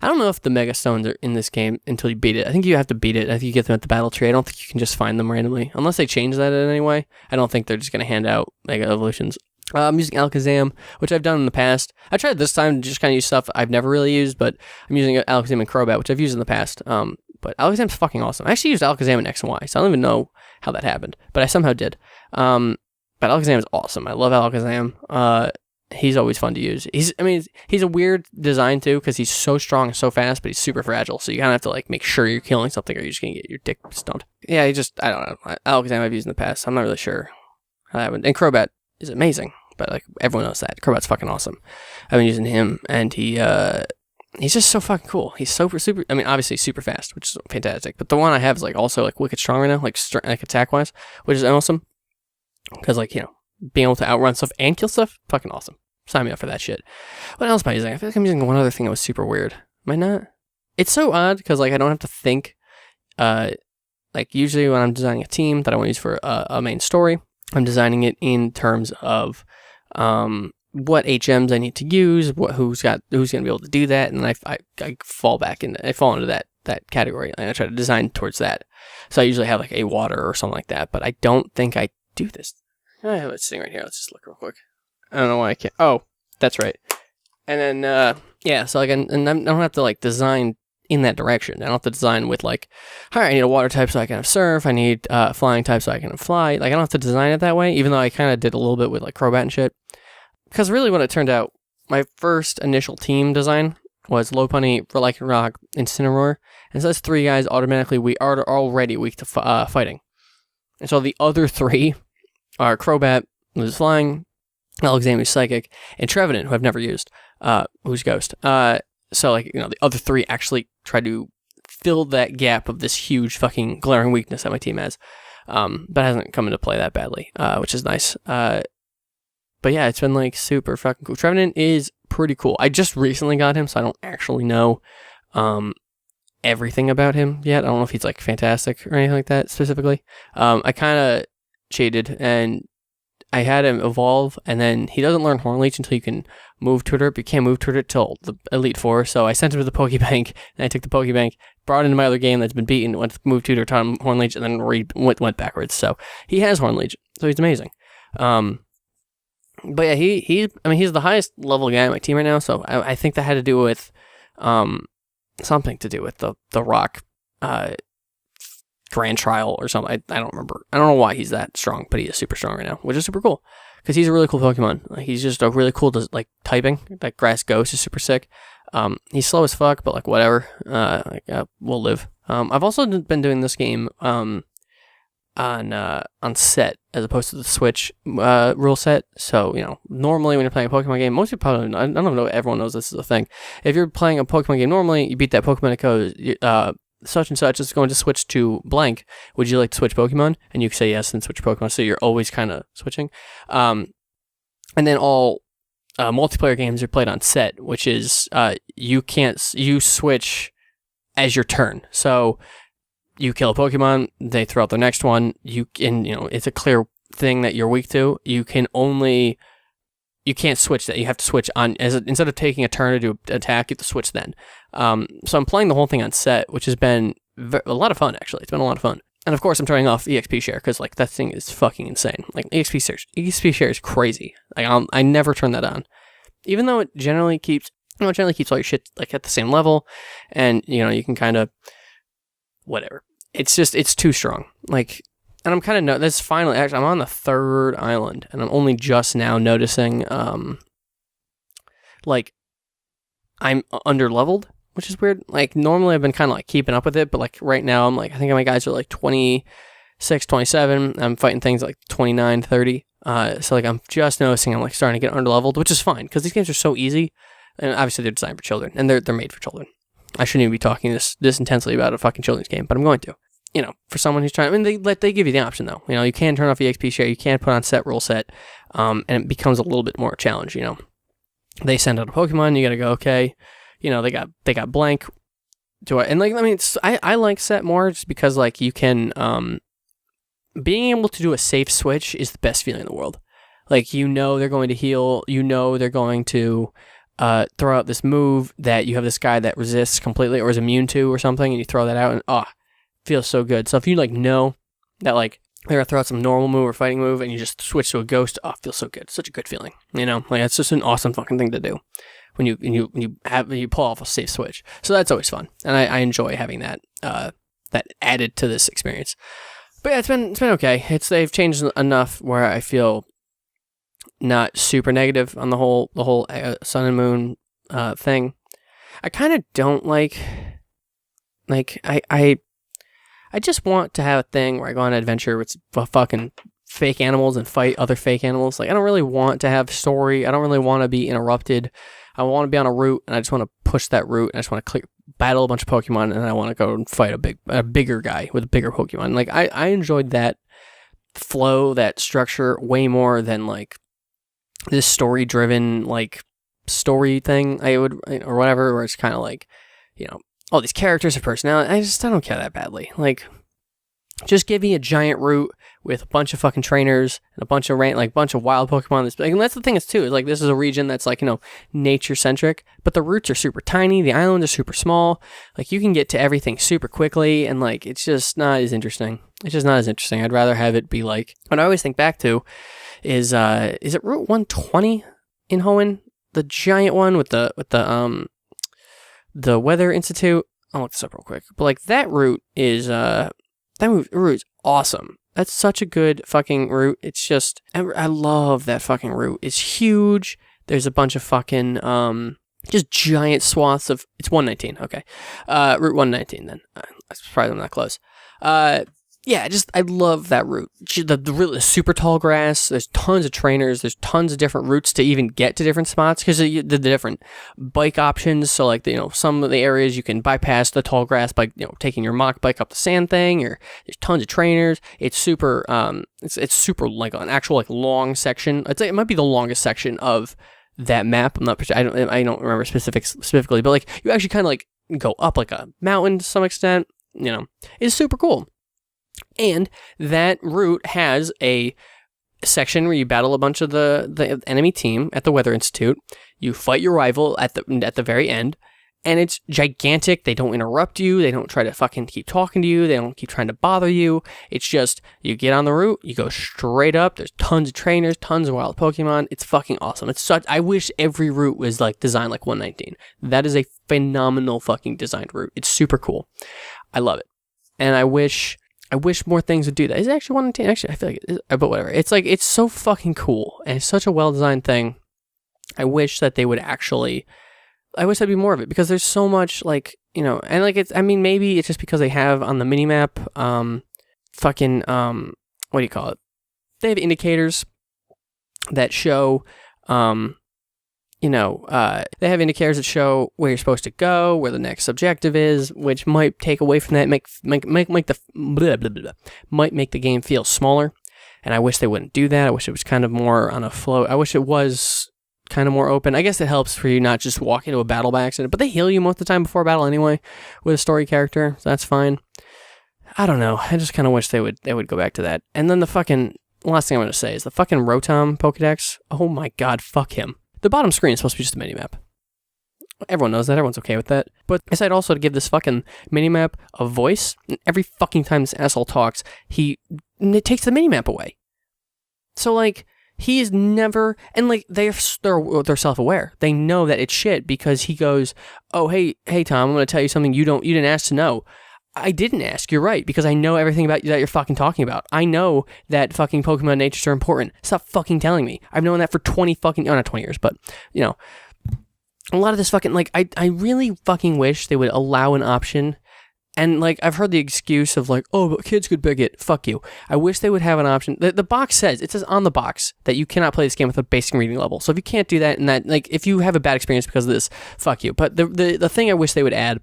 don't know if the Mega Stones are in this game until you beat it. I think you have to beat it. I think you get them at the battle tree. I don't think you can just find them randomly unless they change that in any way. I don't think they're just going to hand out Mega Evolutions. I'm using Alakazam, which I've done in the past. I tried this time to just kind of use stuff I've never really used, but I'm using Alakazam and Crobat, which I've used in the past. But Alakazam's fucking awesome. I actually used Alakazam in X and Y, so I don't even know how that happened, but I somehow did. But Alakazam is awesome. I love Alakazam. He's always fun to use. He's a weird design too, because he's so strong and so fast, but he's super fragile, so you kind of have to like make sure you're killing something or you're just going to get your dick stumped. Yeah, I don't know. Alakazam I've used in the past. I'm not really sure how that happened. And Crobat, is amazing, but like everyone knows that Crobat's fucking awesome. I've been using him, and he's just so fucking cool. He's super. I mean, obviously super fast, which is fantastic. But the one I have is like also like wicked strong right now, like attack wise, which is awesome. Because like being able to outrun stuff and kill stuff, fucking awesome. Sign me up for that shit. What else am I using? I feel like I'm using one other thing that was super weird. Am I not? It's so odd because like I don't have to think. Like usually when I'm designing a team that I want to use for a main story, I'm designing it in terms of what HMs I need to use, who's going to be able to do that, and then I fall into that category, and I try to design towards that. So I usually have like a water or something like that, but I don't think I do this. I have it sitting right here. Let's just look real quick. I don't know why I can't. Oh, that's right. And then so like, and I don't have to like design in that direction. I don't have to design with like, all right, I need a water type so I can have surf. I need flying type so I can fly. Like I don't have to design it that way, even though I kind of did a little bit with like Crobat and shit. Because really what it turned out, my first initial team design was Lopunny, Lycanroc, Incineroar. And so those 3 guys automatically we are already weak to fighting. And so the other 3 are Crobat, who's flying, Alexander, who's psychic, and Trevenant, who I've never used, who's ghost. So like, the other 3 actually try to fill that gap of this huge fucking glaring weakness that my team has. But hasn't come into play that badly, which is nice. But yeah, it's been like super fucking cool. Trevenant is pretty cool. I just recently got him, so I don't actually know everything about him yet. I don't know if he's like fantastic or anything like that specifically. I kind of cheated and I had him evolve, and then he doesn't learn Horn Leech until you can move tutor, but you can't move tutor till the Elite Four. So I sent him to the Pokebank, and I took the Pokebank, brought it into my other game that's been beaten, went to move tutor, taught him Horn Leech, and then went backwards. So he has Horn Leech, so he's amazing. But yeah, he's the highest level guy on my team right now. So I think that had to do with something to do with the Rock Grand Trial or something. I don't remember. I don't know why he's that strong, but he is super strong right now, which is super cool because he's a really cool Pokemon. Like, he's just a really cool typing. Like Grass Ghost is super sick. He's slow as fuck, but like whatever. We'll live. I've also been doing this game on set as opposed to the Switch rule set. So normally when you're playing a Pokemon game, most people probably I don't know. Everyone knows this is a thing. If you're playing a Pokemon game normally, you beat that Pokemon, it goes such and such is going to switch to blank. Would you like to switch Pokemon? And you say yes and switch Pokemon. So you're always kind of switching. And then all multiplayer games are played on set, which is you switch as your turn. So you kill a Pokemon, they throw out their next one. It's a clear thing that you're weak to. You can't switch that. You have to switch on instead of taking a turn to do attack, you have to switch then. So I'm playing the whole thing on set, which has been a lot of fun, actually. It's been a lot of fun. And of course, I'm turning off EXP share because like that thing is fucking insane. Like EXP share is crazy. Like I never turn that on, even though it generally keeps all your shit like at the same level, and you can kind of whatever. It's too strong. Like, and I'm kind of this finally actually I'm on the 3rd island, and I'm only just now noticing like I'm under leveled, which is weird. Like normally I've been kind of like keeping up with it, but like right now I'm like I think my guys are like 26, 27. I'm fighting things like 29, 30. So like I'm just noticing I'm like starting to get under leveled, which is fine because these games are so easy, and obviously they're designed for children, and they're made for children. I shouldn't even be talking this intensely about a fucking children's game, but I'm going to. For someone who's trying, they give you the option though. You can turn off EXP share, you can put on set rule set, and it becomes a little bit more a challenge. They send out a Pokemon, you gotta go, okay, they got blank. I like set more just because like you can, being able to do a safe switch is the best feeling in the world. Like they're going to heal, they're going to throw out this move that you have this guy that resists completely or is immune to or something, and you throw that out and feels so good. So if you know that like they're gonna throw out some normal move or fighting move and you just switch to a ghost, it feels so good. Such a good feeling. Like it's just an awesome fucking thing to do when you pull off a safe switch. So that's always fun, and I enjoy having that that added to this experience. But yeah, it's been okay. They've changed enough where I feel not super negative on the whole Sun and Moon thing. I kind of don't like I just want to have a thing where I go on an adventure with fucking fake animals and fight other fake animals. Like, I don't really want to have story. I don't really want to be interrupted. I want to be on a route, and I just want to push that route, and I just want to battle a bunch of Pokemon, and then I want to go and fight a bigger guy with a bigger Pokemon. Like, I enjoyed that flow, that structure way more than, like, this story-driven, like, story thing or whatever, where it's kind of like, you know, all these characters have personality. I don't care that badly. Like, just give me a giant route with a bunch of fucking trainers and a bunch of wild Pokemon. And that's the thing is like, this is a region that's like, you know, nature centric, but the routes are super tiny. The islands are super small. Like, you can get to everything super quickly, and like, it's just not as interesting. I'd rather have it be like, what I always think back to is it Route 120 in Hoenn? The giant one with the Weather Institute. I'll look this up real quick. But like, that route is route's awesome. That's such a good fucking route. It's just, I love that fucking route. It's huge. There's a bunch of fucking, just giant swaths of, it's 119, okay. Route 119 then. That's probably not close. Yeah, I love that route. The super tall grass, there's tons of trainers, there's tons of different routes to even get to different spots, because the different bike options, so like, you know, some of the areas you can bypass the tall grass by, you know, taking your mock bike up the sand thing, or there's tons of trainers. It's super, it's super like an actual like long section. It might be the longest section of that map. I don't remember specifically, but like, you actually kind of like go up like a mountain to some extent, you know. It's super cool. And that route has a section where you battle a bunch of the enemy team at the Weather Institute. You fight your rival at the very end, and it's gigantic. They don't interrupt you. They don't try to fucking keep talking to you. They don't keep trying to bother you. It's just, you get on the route, you go straight up. There's tons of trainers, tons of wild Pokemon. It's fucking awesome. I wish every route was like designed like 119. That is a phenomenal fucking designed route. It's super cool. I love it. And I wish more things would do that. Is it actually 119? Actually, I feel like it is, but whatever. It's like, it's so fucking cool, and it's such a well-designed thing. I wish that they would actually, I wish there'd be more of it, because there's so much, like, you know, and like, maybe it's just because they have on the minimap, what do you call it? They have indicators that show, they have indicators that show where you're supposed to go, where the next objective is, which might take away from that, might make the game feel smaller. And I wish they wouldn't do that. I wish it was kind of more on a flow. I wish it was kind of more open. I guess it helps for you not just walk into a battle by accident, but they heal you most of the time before battle anyway with a story character, so that's fine. I don't know. I just kind of wish they would go back to that. And then the last thing I'm going to say is the fucking Rotom Pokedex. Oh my god, fuck him. The bottom screen is supposed to be just a minimap. Everyone knows that. Everyone's okay with that. But I decided also to give this fucking minimap a voice. And every fucking time this asshole talks, it takes the minimap away. So, like, he is never... And, like, they're self-aware. They know that it's shit, because he goes, oh, hey, Tom, I'm going to tell you something you didn't ask to know. I didn't ask, you're right, because I know everything about you that you're fucking talking about. I know that fucking Pokemon natures are important. Stop fucking telling me. I've known that for not 20 years, but, you know, a lot of this fucking, like, I really fucking wish they would allow an option, and, like, I've heard the excuse of, like, oh, but kids could big it. Fuck you. I wish they would have an option. The box says on the box that you cannot play this game with a basic reading level. So if you can't do that, and that, like, if you have a bad experience because of this, fuck you. But the thing I wish they would add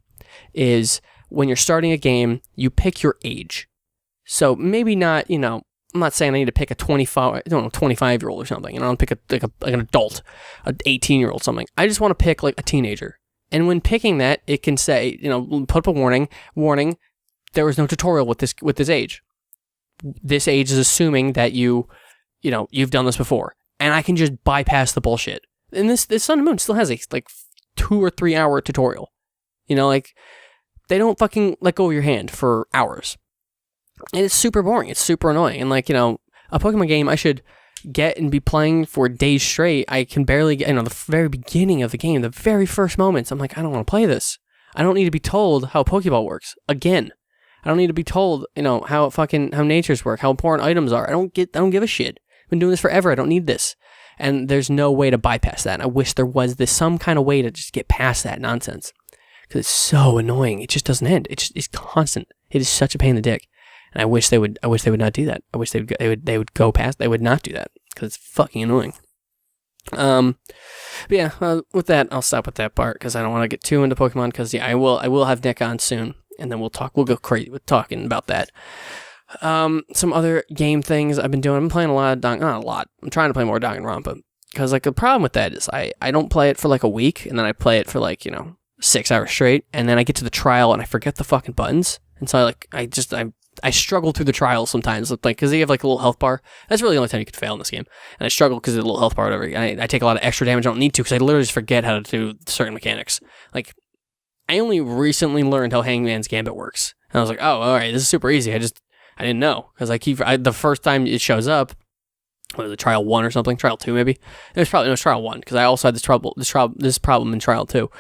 is, when you're starting a game, you pick your age. So maybe not, you know, I'm not saying I need to pick a 25-year-old or something. You know, I'll pick like an adult, an 18-year-old something. I just want to pick like a teenager. And when picking that, it can say, you know, put up a warning, there was no tutorial with this age. This age is assuming that you've done this before. And I can just bypass the bullshit. And this Sun and Moon still has a like 2 or 3 hour tutorial. You know, like, they don't fucking let go of your hand for hours. And it's super boring. It's super annoying. And, like, you know, a Pokemon game I should get and be playing for days straight, I can barely get, you know, the very beginning of the game, the very first moments, I'm like, I don't want to play this. I don't need to be told how Pokeball works. Again. I don't need to be told, you know, how natures work, how important items are. I don't give a shit. I've been doing this forever. I don't need this. And there's no way to bypass that. And I wish there was some kind of way to just get past that nonsense. Because it's so annoying. It just doesn't end. It's constant. It is such a pain in the dick. And I wish they would not do that. I wish they would go past. They would not do that because it's fucking annoying. But yeah, with that, I'll stop with that part because I don't want to get too into Pokemon. Because I will have Nick on soon, and then we'll go crazy with talking about that. Some other game things I've been doing. I've been playing a lot of not a lot. I'm trying to play more Danganronpa because like the problem with that is I don't play it for like a week, and then I play it for like 6 hours straight, and then I get to the trial and I forget the fucking buttons, and so I struggle through the trial sometimes, like, because you have, like, a little health bar. That's really the only time you could fail in this game. And I struggle because of the little health bar, whatever. I take a lot of extra damage I don't need to, because I literally just forget how to do certain mechanics. Like, I only recently learned how Hangman's Gambit works. And I was like, oh, alright, this is super easy. I didn't know. Because the first time it shows up, what was it, Trial 1 or something? Trial 2, maybe? It was Trial 1, because I also had this problem in Trial 2.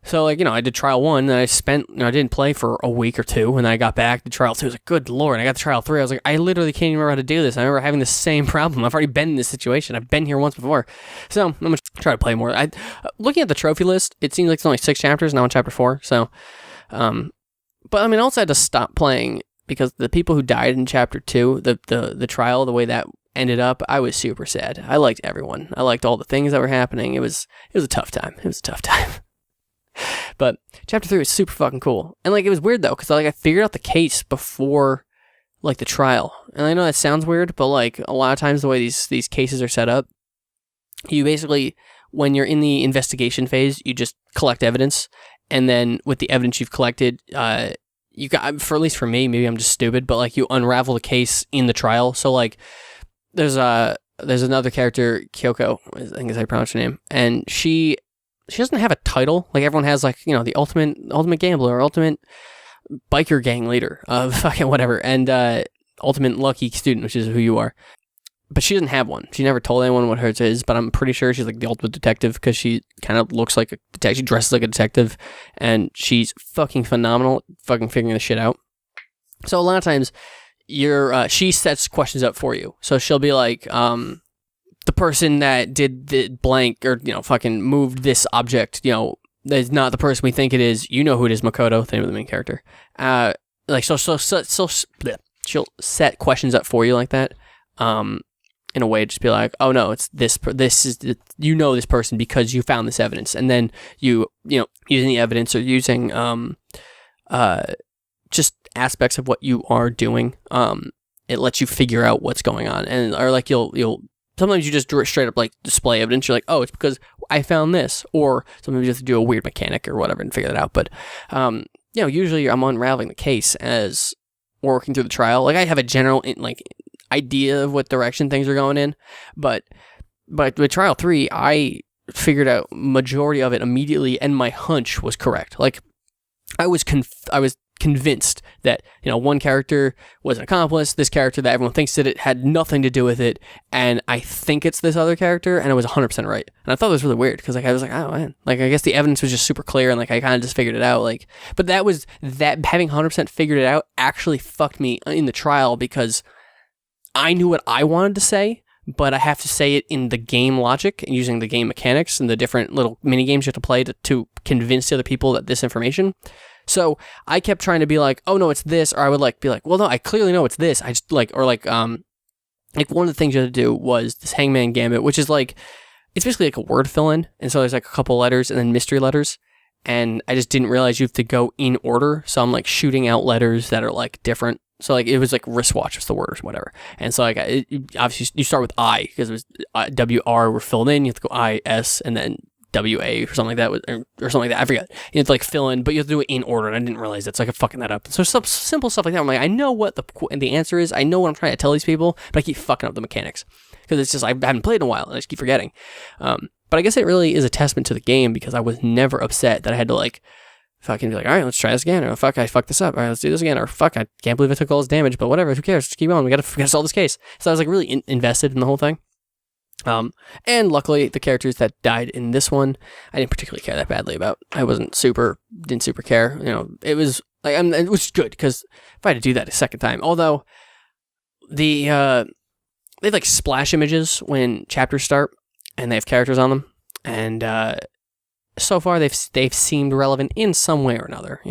So, like, I did Trial 1, and I spent, I didn't play for a week or two, and then I got back to Trial 2. I was like, good lord, I got to Trial 3. I was like, I literally can't even remember how to do this. I remember having the same problem. I've already been in this situation. I've been here once before. So, I'm going to try to play more. Looking at the trophy list, it seems like it's only 6 chapters, now in Chapter 4, so, but, I also had to stop playing, because the people who died in Chapter 2, the trial, the way that ended up, I was super sad. I liked everyone. I liked all the things that were happening. It was a tough time. But Chapter 3 was super fucking cool. And, like, it was weird, though, because, like, I figured out the case before, like, the trial. And I know that sounds weird, but, like, a lot of times the way these cases are set up, you basically, when you're in the investigation phase, you just collect evidence. And then with the evidence you've collected, you got, for at least for me, maybe I'm just stupid, but, like, you unravel the case in the trial. So, like, there's another character, Kyoko, I think is how you pronounce her name, and she doesn't have a title. Like, everyone has, like, the ultimate gambler, or ultimate biker gang leader, fucking whatever, and ultimate lucky student, which is who you are. But she doesn't have one. She never told anyone what hers is, but I'm pretty sure she's, like, the ultimate detective, because she kind of looks like a detective. She dresses like a detective, and she's fucking phenomenal at fucking figuring this shit out. So a lot of times, she sets questions up for you. So she'll be like, the person that did the blank, or, fucking moved this object, is not the person we think it is. You know who it is, Makoto, the name of the main character. Like, she'll set questions up for you like that, in a way to just be like, oh no, it's this is, this person because you found this evidence. And then using the evidence, or using, just aspects of what you are doing, it lets you figure out what's going on. And, or like, you'll sometimes you just straight up, like, display evidence. You're like, oh, it's because I found this. Or sometimes you have to do a weird mechanic or whatever and figure that out. But, usually I'm unraveling the case as working through the trial. Like, I have a general, like, idea of what direction things are going in. But with Trial 3, I figured out majority of it immediately, and my hunch was correct. Like, I was convinced that, one character was an accomplice, this character that everyone thinks did it had nothing to do with it, and I think it's this other character, and I was 100% right. And I thought it was really weird, because, like, I was like, oh man, like, I guess the evidence was just super clear, and, like, I kind of just figured it out, like, but that having 100% figured it out actually fucked me in the trial, because I knew what I wanted to say, but I have to say it in the game logic, and using the game mechanics and the different little mini games you have to play to convince the other people that this information. So I kept trying to be like, oh no, it's this, or I would be like, well no, I clearly know it's this. I just like one of the things you had to do was this Hangman Gambit, which is like, it's basically like a word fill in, and so there's like a couple letters and then mystery letters, and I just didn't realize you have to go in order, so I'm like shooting out letters that are like different. So like it was like wristwatch was the word or whatever, and so like obviously you start with I, because it was WR were filled in, you have to go IS and then WA or something like that, or something like that. I forget. You have to like fill in, but you have to do it in order, and I didn't realize that, so I kept fucking that up. So some simple stuff like that. I'm like, I know what the answer is. I know what I'm trying to tell these people, but I keep fucking up the mechanics because it's just I haven't played in a while, and I just keep forgetting. But I guess it really is a testament to the game, because I was never upset that I had to like fucking be like, all right, let's try this again, or fuck, I fucked this up, all right, let's do this again, or fuck, I can't believe I took all this damage, but whatever, who cares? Just keep going. We gotta solve this case. So I was like really invested in the whole thing. And luckily, the characters that died in this one, I didn't particularly care that badly about. I didn't super care. It was like, it was good, because if I had to do that a second time, although they have like splash images when chapters start, and they have characters on them, and so far they've seemed relevant in some way or another.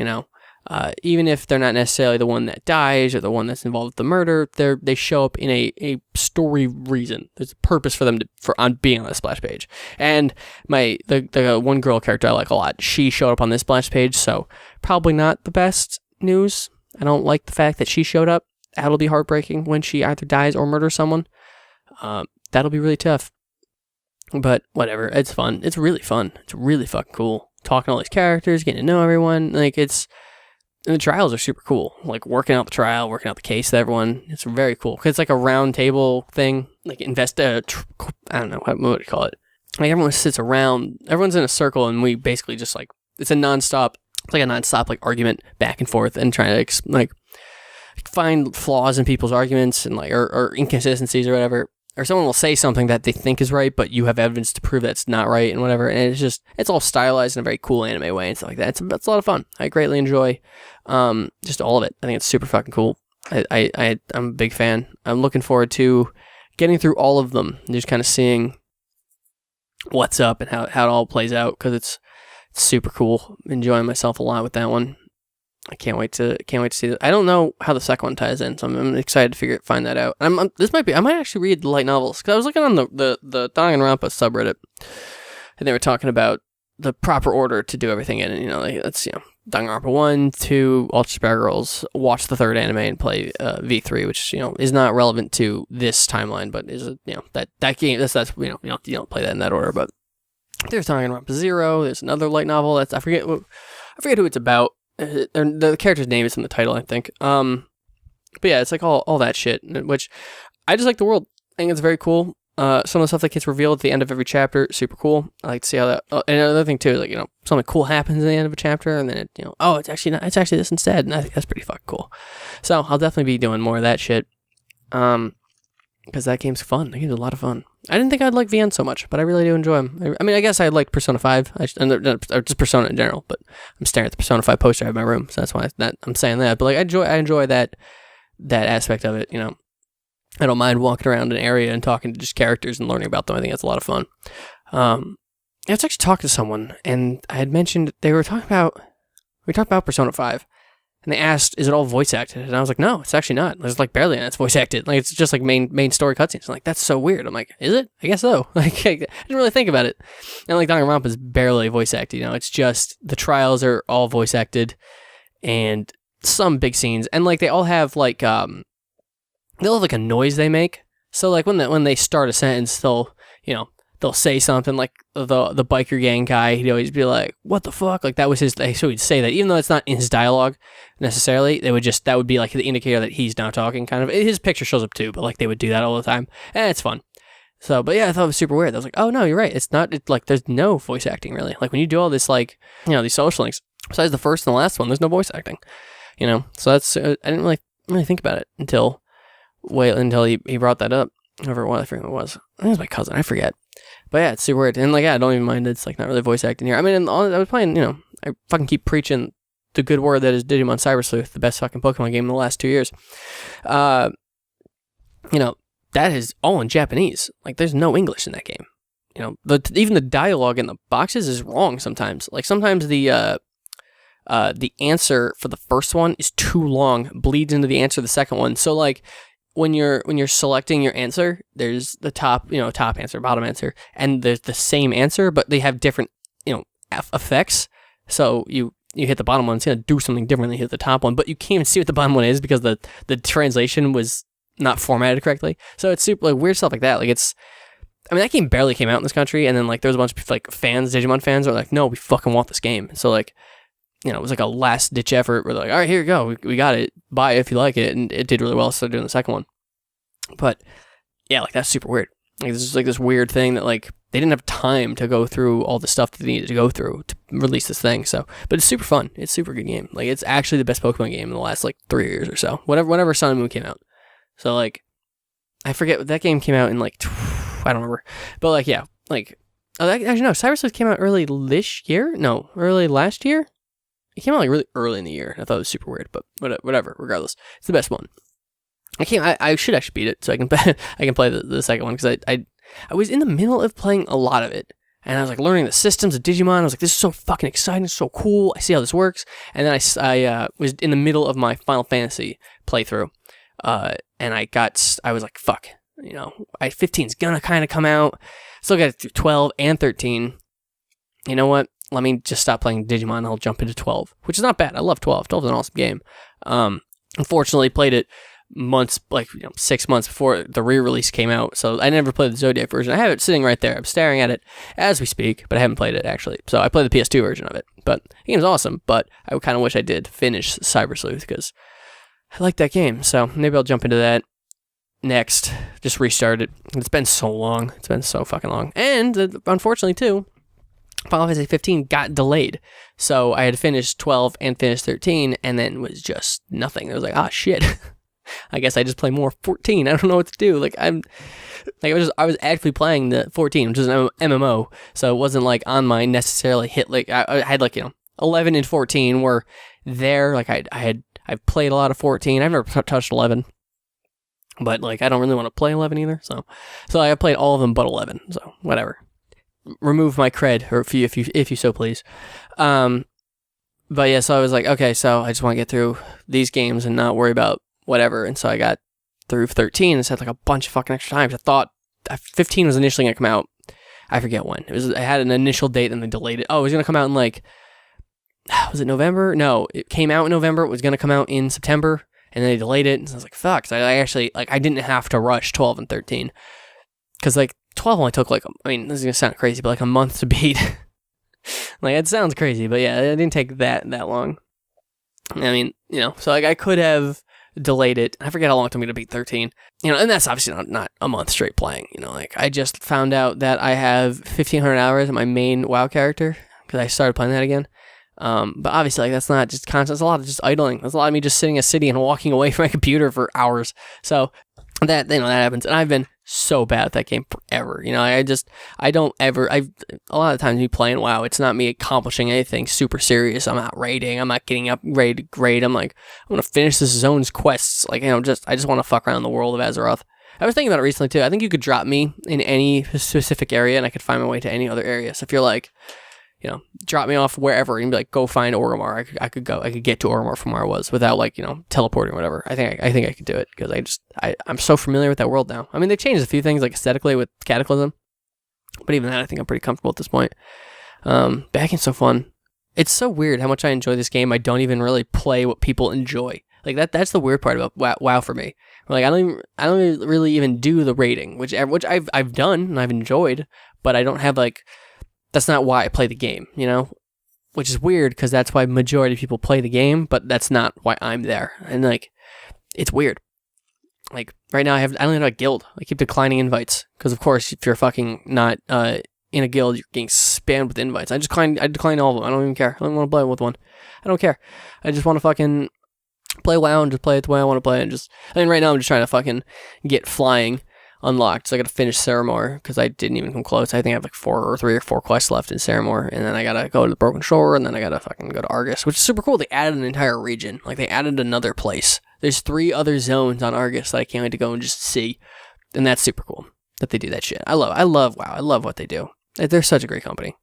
Even if they're not necessarily the one that dies or the one that's involved with the murder, they show up in a story reason. There's a purpose for them on being on the splash page. And the one girl character I like a lot, she showed up on this splash page, so probably not the best news. I don't like the fact that she showed up. That'll be heartbreaking when she either dies or murders someone. That'll be really tough. But whatever, it's fun. It's really fun. It's really fucking cool. Talking to all these characters, getting to know everyone. Like, the trials are super cool. Like, working out the trial, working out the case with everyone. It's very cool. Because it's like a round table thing. Like, I don't know, what would you call it? Like, everyone sits around. Everyone's in a circle, and we basically just, like, it's like a nonstop, like, argument back and forth and trying to, like, find flaws in people's arguments and, like, or inconsistencies or whatever. Or someone will say something that they think is right, but you have evidence to prove that's not right and whatever. And it's all stylized in a very cool anime way and stuff like that. It's a lot of fun. I greatly enjoy just all of it. I think it's super fucking cool. I'm a big fan. I'm looking forward to getting through all of them and just kind of seeing what's up and how it all plays out, because it's super cool. I'm enjoying myself a lot with that one. I can't wait to see that. I don't know how the second one ties in, so I'm excited to find that out. I might actually read the light novels, because I was looking on the Danganronpa subreddit, and they were talking about the proper order to do everything in, and that's Danganronpa 1, 2, Ultra Spare Girls, watch the third anime and play V3, which is not relevant to this timeline, but is that game that's you don't play that in that order. But there's Danganronpa 0. There's another light novel I forget who it's about. The character's name is in the title, I think. But yeah, it's like all that shit, which I just like the world. I think it's very cool. Some of the stuff that gets revealed at the end of every chapter, super cool. I like to see how that. And another thing too is like something cool happens at the end of a chapter, and then it's actually not. It's actually this instead, and I think that's pretty fucking cool. So I'll definitely be doing more of that shit. Because that game's fun. That game's a lot of fun. I didn't think I'd like VN so much, but I really do enjoy them. I mean, I guess I liked Persona 5, or just Persona in general, but I'm staring at the Persona 5 poster I have in my room, so that's why I'm saying that. But like, I enjoy that aspect of it, I don't mind walking around an area and talking to just characters and learning about them. I think that's a lot of fun. I was actually talking to someone, and I had mentioned, we talked about Persona 5, and they asked, is it all voice acted? And I was like, no, it's actually not. There's like barely any that's voice acted. Like, it's just like main story cutscenes. I'm like, that's so weird. I'm like, is it? I guess so. Like, I didn't really think about it. And like Danganronpa is barely voice acted. It's just the trials are all voice acted, and some big scenes, and like they all have like they'll have like a noise they make. So like when they start a sentence, they'll say something like the biker gang guy. He'd always be like, "What the fuck?" Like that was his. So he'd say that, even though it's not in his that would be like the indicator that he's now talking. Kind of, his picture shows up too, but like they would do that all the time, and it's fun. So, but yeah, I thought it was super weird. I was like, oh no, you're right. It's not. It's like there's no voice acting really. Like when you do all this, like these social links. Besides the first and the last one, there's no voice acting. So that's I didn't really think about it until he brought that up. Over what I forget what it was. I think it was my cousin. I forget. But yeah, it's super weird. And like, yeah, I don't even mind. It's like not really voice acting here. I mean, I was playing, I fucking keep preaching the good word that is Digimon Cyber Sleuth, the best fucking Pokemon game in the last 2 years. That is all in Japanese. Like, there's no English in that game. Even the dialogue in the boxes is wrong sometimes. Like, sometimes the answer for the first one is too long, bleeds into the answer of the second one. So like, when you're selecting your answer, there's the top answer, bottom answer, and there's the same answer, but they have different, effects. So you hit the bottom one, it's gonna do something different than you hit the top one, but you can't even see what the bottom one is because the translation was not formatted correctly. So it's super like weird stuff like that. Like that game barely came out in this country, and then like there was a bunch of like fans, Digimon fans, are like, no, we fucking want this game. So like, it was like a last ditch effort. We're like, all right, here you go. We got it. Buy it if you like it. And it did really well. So doing the second one. But yeah, like that's super weird. Like this is like this weird thing that like they didn't have time to go through all the stuff that they needed to go through to release this thing. So, but it's super fun. It's a super good game. Like it's actually the best Pokemon game in the last like 3 years or so. Whenever Sun and Moon came out. So like, I forget that game came out in like, I don't remember. But like, yeah, like, actually no, Cyber Sleuth came out early this year? No, early last year? It came out like really early in the year. I thought it was super weird, but whatever. Regardless, it's the best one. I should actually beat it so I can play the second one because I was in the middle of playing a lot of it, And I was like learning the systems of Digimon. I was like, this is so fucking exciting, so cool. I see how this works. And then I was in the middle of my Final Fantasy playthrough, and I was like, fuck, 15's gonna kind of come out. Still got it through 12 and 13. You know what? Let me just stop playing Digimon and I'll jump into 12, which is not bad. I love 12. 12 is an awesome game. Unfortunately, played it 6 months before the re-release came out, so I never played the Zodiac version. I have it sitting right there. I'm staring at it as we speak, but I haven't played it, actually. So I played the PS2 version of it, but the game's awesome, but I kind of wish I did finish Cyber Sleuth, because I like that game, so maybe I'll jump into that next. Just restart it. It's been so long. It's been so fucking long. And, unfortunately, too, Final Fantasy 15 got delayed, so I had finished 12 and finished 13, and then was just nothing. It was like, shit. I guess I just play more 14. I don't know what to do. I was actually playing the 14, which is an MMO, so it wasn't like on my necessarily hit. Like I had 11 and 14 were there. Like I've played a lot of 14. I've never touched 11, but I don't really want to play 11 either. So I played all of them but 11. So whatever. Remove my cred, or if you so please. But yeah, so I was like, okay, so I just want to get through these games and not worry about whatever. And so I got through 13 and said a bunch of fucking extra times. I thought 15 was initially going to come out. I forget when. I had an initial date and they delayed it. Oh, it was going to come out in was it November? No, it came out in November. It was going to come out in September, and then they delayed it. And so I was like, fuck. So I actually, I didn't have to rush 12 and 13. Because 12 only took this is going to sound crazy, but a month to beat. It sounds crazy, but yeah, it didn't take that long. So I could have delayed it. I forget how long it took me to beat 13. And that's obviously not a month straight playing. I just found out that I have 1,500 hours in my main WoW character, because I started playing that again. But obviously, that's not just constant. There's a lot of just idling. There's a lot of me just sitting in a city and walking away from my computer for hours. So that happens. And I've been so bad at that game forever. I don't ever, a lot of times me playing WoW, it's not me accomplishing anything super serious. I'm not raiding. I'm not getting up ready to grade. I'm like, I want to finish this zone's quests. I just want to fuck around the world of Azeroth. I was thinking about it recently too. I think you could drop me in any specific area and I could find my way to any other area. So if you're drop me off wherever and be like, go find Orgrimmar. I could get to Orgrimmar from where I was without teleporting or whatever. I think I could do it, because I'm so familiar with that world now. I mean, they've changed a few things aesthetically with Cataclysm, but even that I think I'm pretty comfortable at this point. Backing's so fun. It's so weird how much I enjoy this game. I don't even really play what people enjoy. That's the weird part about WoW for me. I don't really even do the raiding, which I've done and I've enjoyed, but I don't have that's not why I play the game, which is weird, because that's why majority of people play the game, but that's not why I'm there. And it's weird. Right now I don't even have a guild. I keep declining invites, because of course if you're fucking not in a guild, you're getting spammed with invites. I decline all of them. I don't even care. I don't want to play with one. I don't care. I just want to fucking play WoW and just play it the way I want to play it. Right now I'm just trying to fucking get flying unlocked, so I gotta finish Ceramore, because I didn't even come close. I think I have 3 or 4 quests left in Ceramore, and then I gotta go to the Broken Shore, and then I gotta fucking go to Argus, which is super cool. They added an entire region. They added another place. There's 3 other zones on Argus that I can't wait to go and just see, and that's super cool that they do that shit. I love WoW. I love what they do. They're such a great company.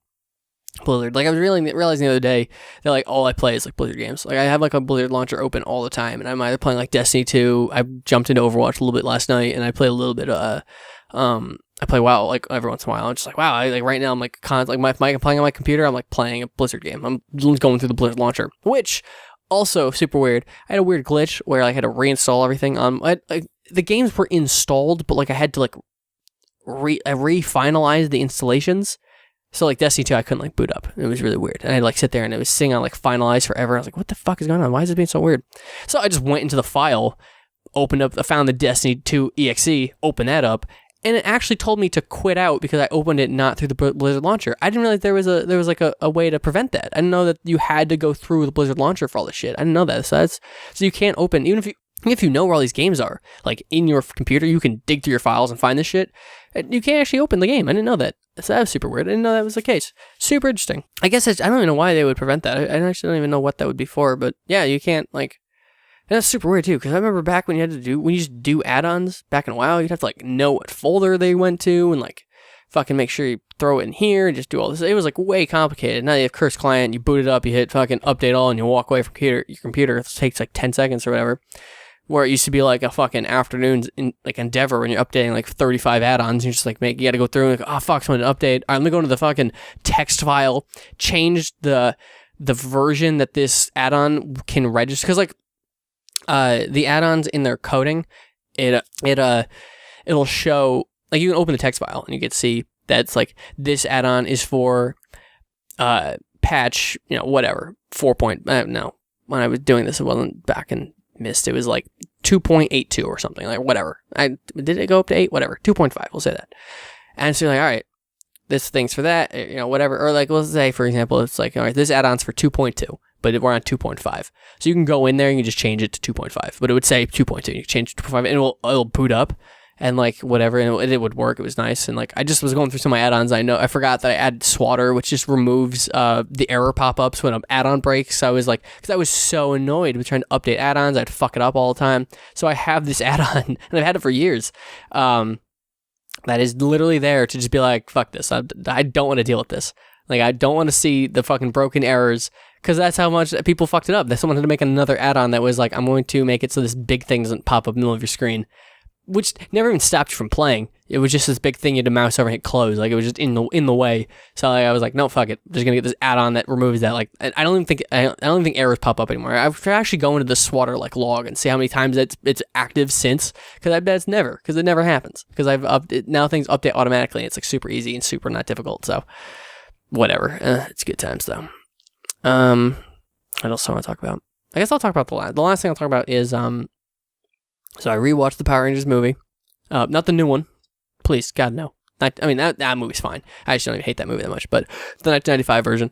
Blizzard. I was realizing the other day that all I play is Blizzard games. I have a Blizzard launcher open all the time, and I'm either playing Destiny 2. I jumped into Overwatch a little bit last night, and I play a little bit I play WoW every once in a while. I'm just wow. Right now I'm if I'm playing on my computer, I'm playing a Blizzard game. I'm going through the Blizzard launcher, which also super weird. I had a weird glitch where I had to reinstall everything. The games were installed, but I had to re-finalize the installations. So Destiny 2, I couldn't boot up. It was really weird. And I'd sit there and it was sitting on finalize forever. I was what the fuck is going on? Why is it being so weird? So I just went into the file, opened up, I found the Destiny 2 exe, opened that up, and it actually told me to quit out because I opened it not through the Blizzard launcher. I didn't realize there was a way to prevent that. I didn't know that you had to go through the Blizzard launcher for all this shit. I didn't know that. So you can't open, even if you know where all these games are, in your computer, you can dig through your files and find this shit. You can't actually open the game. I didn't know that. So that was super weird. I didn't know that was the case. Super interesting. I guess I don't even know why they would prevent that. I actually don't even know what that would be for. But yeah, you can't and that's super weird too. Because I remember back when you just do add-ons back in WoW, you'd have to know what folder they went to and fucking make sure you throw it in here and just do all this. It was like way complicated. Now you have Curse Client, you boot it up, you hit fucking update all, and you walk away from your computer. It takes like 10 seconds or whatever. Where it used to be like a fucking afternoon's endeavor when you're updating like 35 add-ons. You're just like, you got to go through and like, oh fuck, someone to update. All right, let me go into the fucking text file, change the version that this add-on can register. Because like the add-ons in their coding, it'll show, like, you can open the text file and you get to see that's like this add-on is for patch, whatever 4. No, when I was doing this, it wasn't back in Mist. It was like 2.82 or something, like whatever. Did it go up to 8? Whatever, 2.5. We'll say that. And so you're like, all right, this thing's for that, whatever. Or like, let's say for example, it's like, all right, this add-on's for 2.2, but we're on 2.5. So you can go in there and you just change it to 2.5, but it would say 2.2. You change it to 2.5, and it'll boot up. And like whatever, and it would work. It was nice. And like I just was going through some of my add-ons. I forgot that I added Swatter, which just removes the error pop-ups when an add-on breaks. So I was like, because I was so annoyed with trying to update add-ons, I'd fuck it up all the time. So I have this add-on, and I've had it for years. That is literally there to just be like, fuck this. I don't want to deal with this. Like I don't want to see the fucking broken errors. Because that's how much people fucked it up. That someone had to make another add-on that was like, I'm going to make it so this big thing doesn't pop up in the middle of your screen. Which never even stopped you from playing. It was just this big thing you had to mouse over and hit close. Like it was just in the way. So like, I was like, no, fuck it. I'm just gonna get this add-on that removes that. Like I don't even think errors pop up anymore. I've tried actually go into the Swatter like log and see how many times it's active since. Because I bet it's never. Because it never happens. Because now things update automatically. And it's like super easy and super not difficult. So whatever. It's good times though. What else do I want to talk about? I guess I'll talk about the last thing I'll talk about is So I rewatched the Power Rangers movie. Not the new one. Please, God, no. That movie's fine. I actually don't even hate that movie that much, but the 1995 version.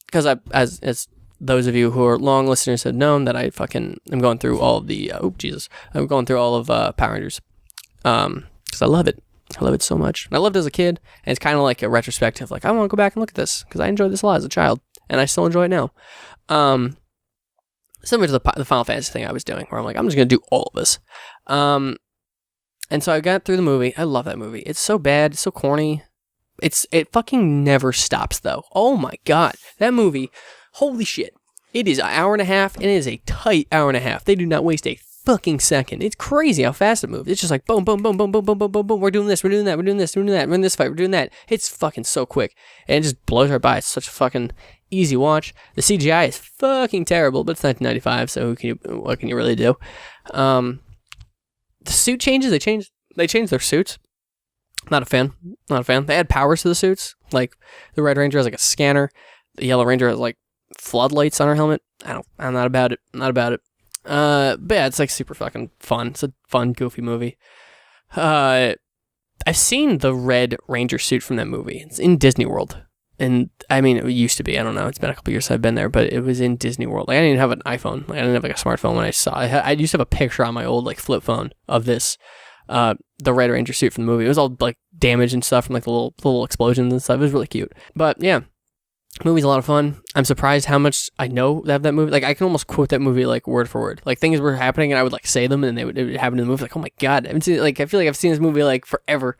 Because as those of you who are long listeners have known that I fucking am going through all of the... I'm going through all of Power Rangers. Because I love it. I love it so much. I loved it as a kid, and it's kind of like a retrospective. Like, I want to go back and look at this, because I enjoyed this a lot as a child, and I still enjoy it now. Similar to the Final Fantasy thing I was doing, where I'm like, I'm just going to do all of this. And so I got through the movie. I love that movie. It's so bad. It's so corny. It fucking never stops, though. Oh my God. That movie, holy shit. It is an hour and a half, and it is a tight hour and a half. They do not waste a fucking second. It's crazy how fast it moves. It's just like boom, boom, boom, boom, boom, boom, boom, boom, boom. We're doing this, we're doing that, we're doing this, we're doing that, we're in this fight, we're doing that. It's fucking so quick. And it just blows right by. It's such a fucking easy watch. The CGI is fucking terrible, but it's 1995, so what can you really do? The suit changes, they changed their suits. Not a fan. They add powers to the suits. Like the Red Ranger has like a scanner. The Yellow Ranger has like floodlights on her helmet. I'm not about it. But yeah, it's like super fucking fun. It's a fun, goofy movie. I've seen the Red Ranger suit from that movie. It's in Disney World. And I mean, it used to be. I don't know. It's been a couple years since I've been there, but it was in Disney World. Like, I didn't have an iPhone. Like, I didn't have like a smartphone when I saw it. I used to have a picture on my old like flip phone of this, the Red Ranger suit from the movie. It was all like damaged and stuff from like the little explosions and stuff. It was really cute. But yeah, movie's a lot of fun. I'm surprised how much I know of that movie. Like, I can almost quote that movie like word for word. Like, things were happening and I would like say them and it would happen in the movie. Like, oh my God, I feel like I've seen this movie like forever.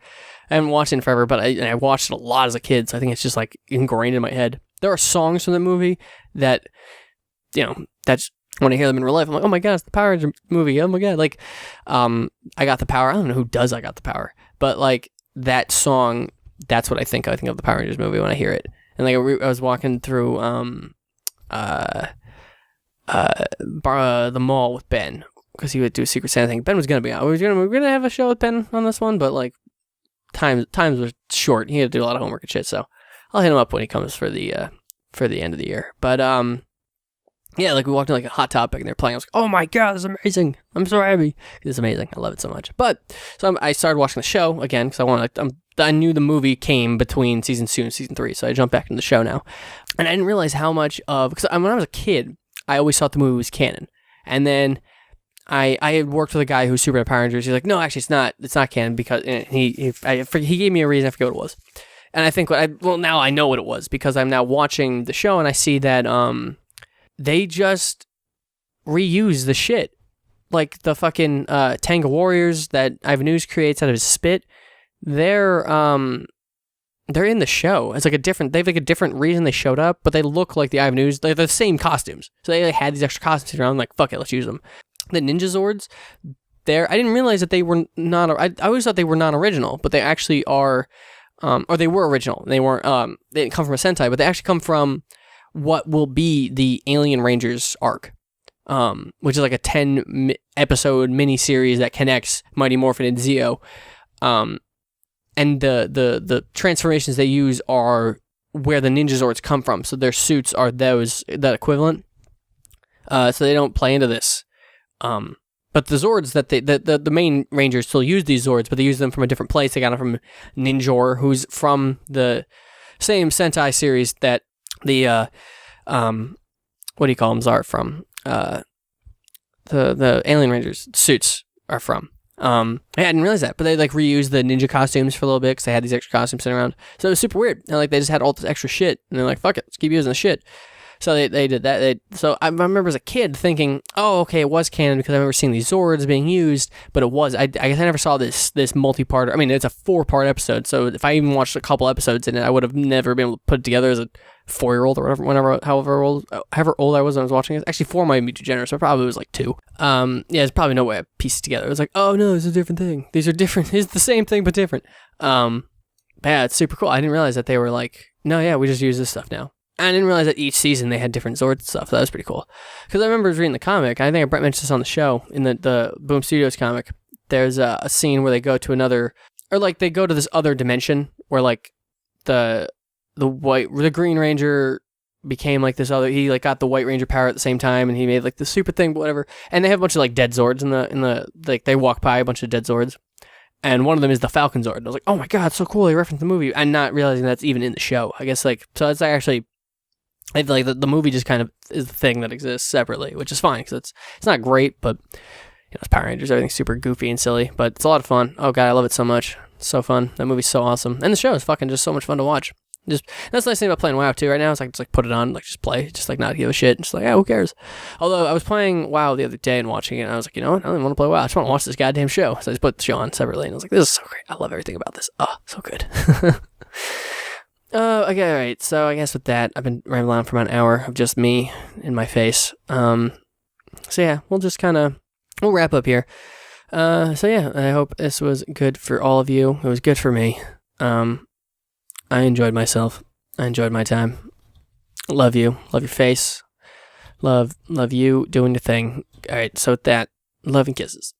I haven't watched it in forever, but I watched it a lot as a kid, so I think it's just like ingrained in my head. There are songs from the movie that, that's when I hear them in real life, I'm like, oh my God, it's the Power Rangers movie. Oh my God. Like, I Got the Power. I don't know who does I Got the Power, but like that song, that's what I think of the Power Rangers movie when I hear it. And like I was walking through the mall with Ben because he would do a Secret Santa thing. Ben was gonna be on. We're gonna have a show with Ben on this one, but like times were short. He had to do a lot of homework and shit. So I'll hit him up when he comes for the end of the year. But yeah, like we walked in like a Hot Topic and they're playing. I was like, oh my God, this is amazing. I'm so happy. It's amazing. I love it so much. But so I started watching the show again because I knew the movie came between season 2 and season 3, so I jumped back into the show now. And I didn't realize how much of, because when I was a kid, I always thought the movie was canon. And then I had worked with a guy who's super into Power Rangers. He's like, no, actually, it's not canon because he gave me a reason. I forget what it was. And I think now I know what it was because I'm now watching the show and I see that they just reuse the shit. Like the fucking Tanga Warriors that Ivan Ooze creates out of his spit. they're in the show. It's like they have like a different reason they showed up, but they look like the Eye of News. They're the same costumes. So they had these extra costumes around. I'm like, fuck it, let's use them. The Ninja Zords, I didn't realize that they were not, I always thought they were non-original, but they actually are, or they were original. They weren't, they didn't come from a Sentai, but they actually come from what will be the Alien Rangers arc, which is like a 10-episode miniseries that connects Mighty Morphin and Zeo. And the transformations they use are where the Ninja Zords come from. So their suits are that equivalent. So they don't play into this. But the Zords that the main Rangers still use these Zords, but they use them from a different place. They got them from Ninjor, who's from the same Sentai series that the what do you call them, Zart from? The Alien Rangers suits are from. I didn't realize that, but they like reused the ninja costumes for a little bit because they had these extra costumes sitting around. So it was super weird. And like they just had all this extra shit, and they're like, "Fuck it, let's keep using the shit." So they did that. So I remember as a kid thinking, "Oh, okay, it was canon because I remember seeing these Zords being used." But it was. I guess I never saw this multi-part. I mean, it's a 4-part episode. So if I even watched a couple episodes in it, I would have never been able to put it together as a 4-year-old or whatever, however old I was when I was watching it. Actually, 4 might be too generous, so probably was like 2. Yeah, there's probably no way I pieced it together. It was like, oh no, it's a different thing. These are different. It's the same thing but different. But yeah, it's super cool. I didn't realize that they were like, no, yeah, we just use this stuff now. I didn't realize that each season they had different Zord stuff. That was pretty cool. Because I remember reading the comic. I think Brett mentioned this on the show in the Boom Studios comic. There's a scene where they go to another, or like they go to this other dimension where like the Green Ranger became like this other. He like got the White Ranger power at the same time, and he made like the super thing, but whatever. And they have a bunch of like dead Zords in the like they walk by a bunch of dead Zords, and one of them is the Falcon Zord. And I was like, oh my god, so cool! They referenced the movie, and not realizing that's even in the show. I guess like so it's actually. I feel like the movie just kind of is the thing that exists separately, which is fine because it's not great, but you know, it's Power Rangers, everything's super goofy and silly, but it's a lot of fun. Oh god, I love it so much. It's so fun. That movie's so awesome, and the show is fucking just so much fun to watch. That's the nice thing about playing WoW too. Right now, it's like just like put it on, like just play, just like not give a shit. Just like who cares? Although I was playing WoW the other day and watching it, and I was like, you know what? I don't even want to play WoW. I just want to watch this goddamn show. So I just put the show on separately, and I was like, this is so great. I love everything about this. Oh, so good. Okay, alright, so I guess with that, I've been rambling on for about an hour of just me in my face. So yeah, we'll wrap up here. So yeah, I hope this was good for all of you. It was good for me. I enjoyed myself. I enjoyed my time. Love you. Love your face. Love you doing your thing. Alright, so with that, love and kisses.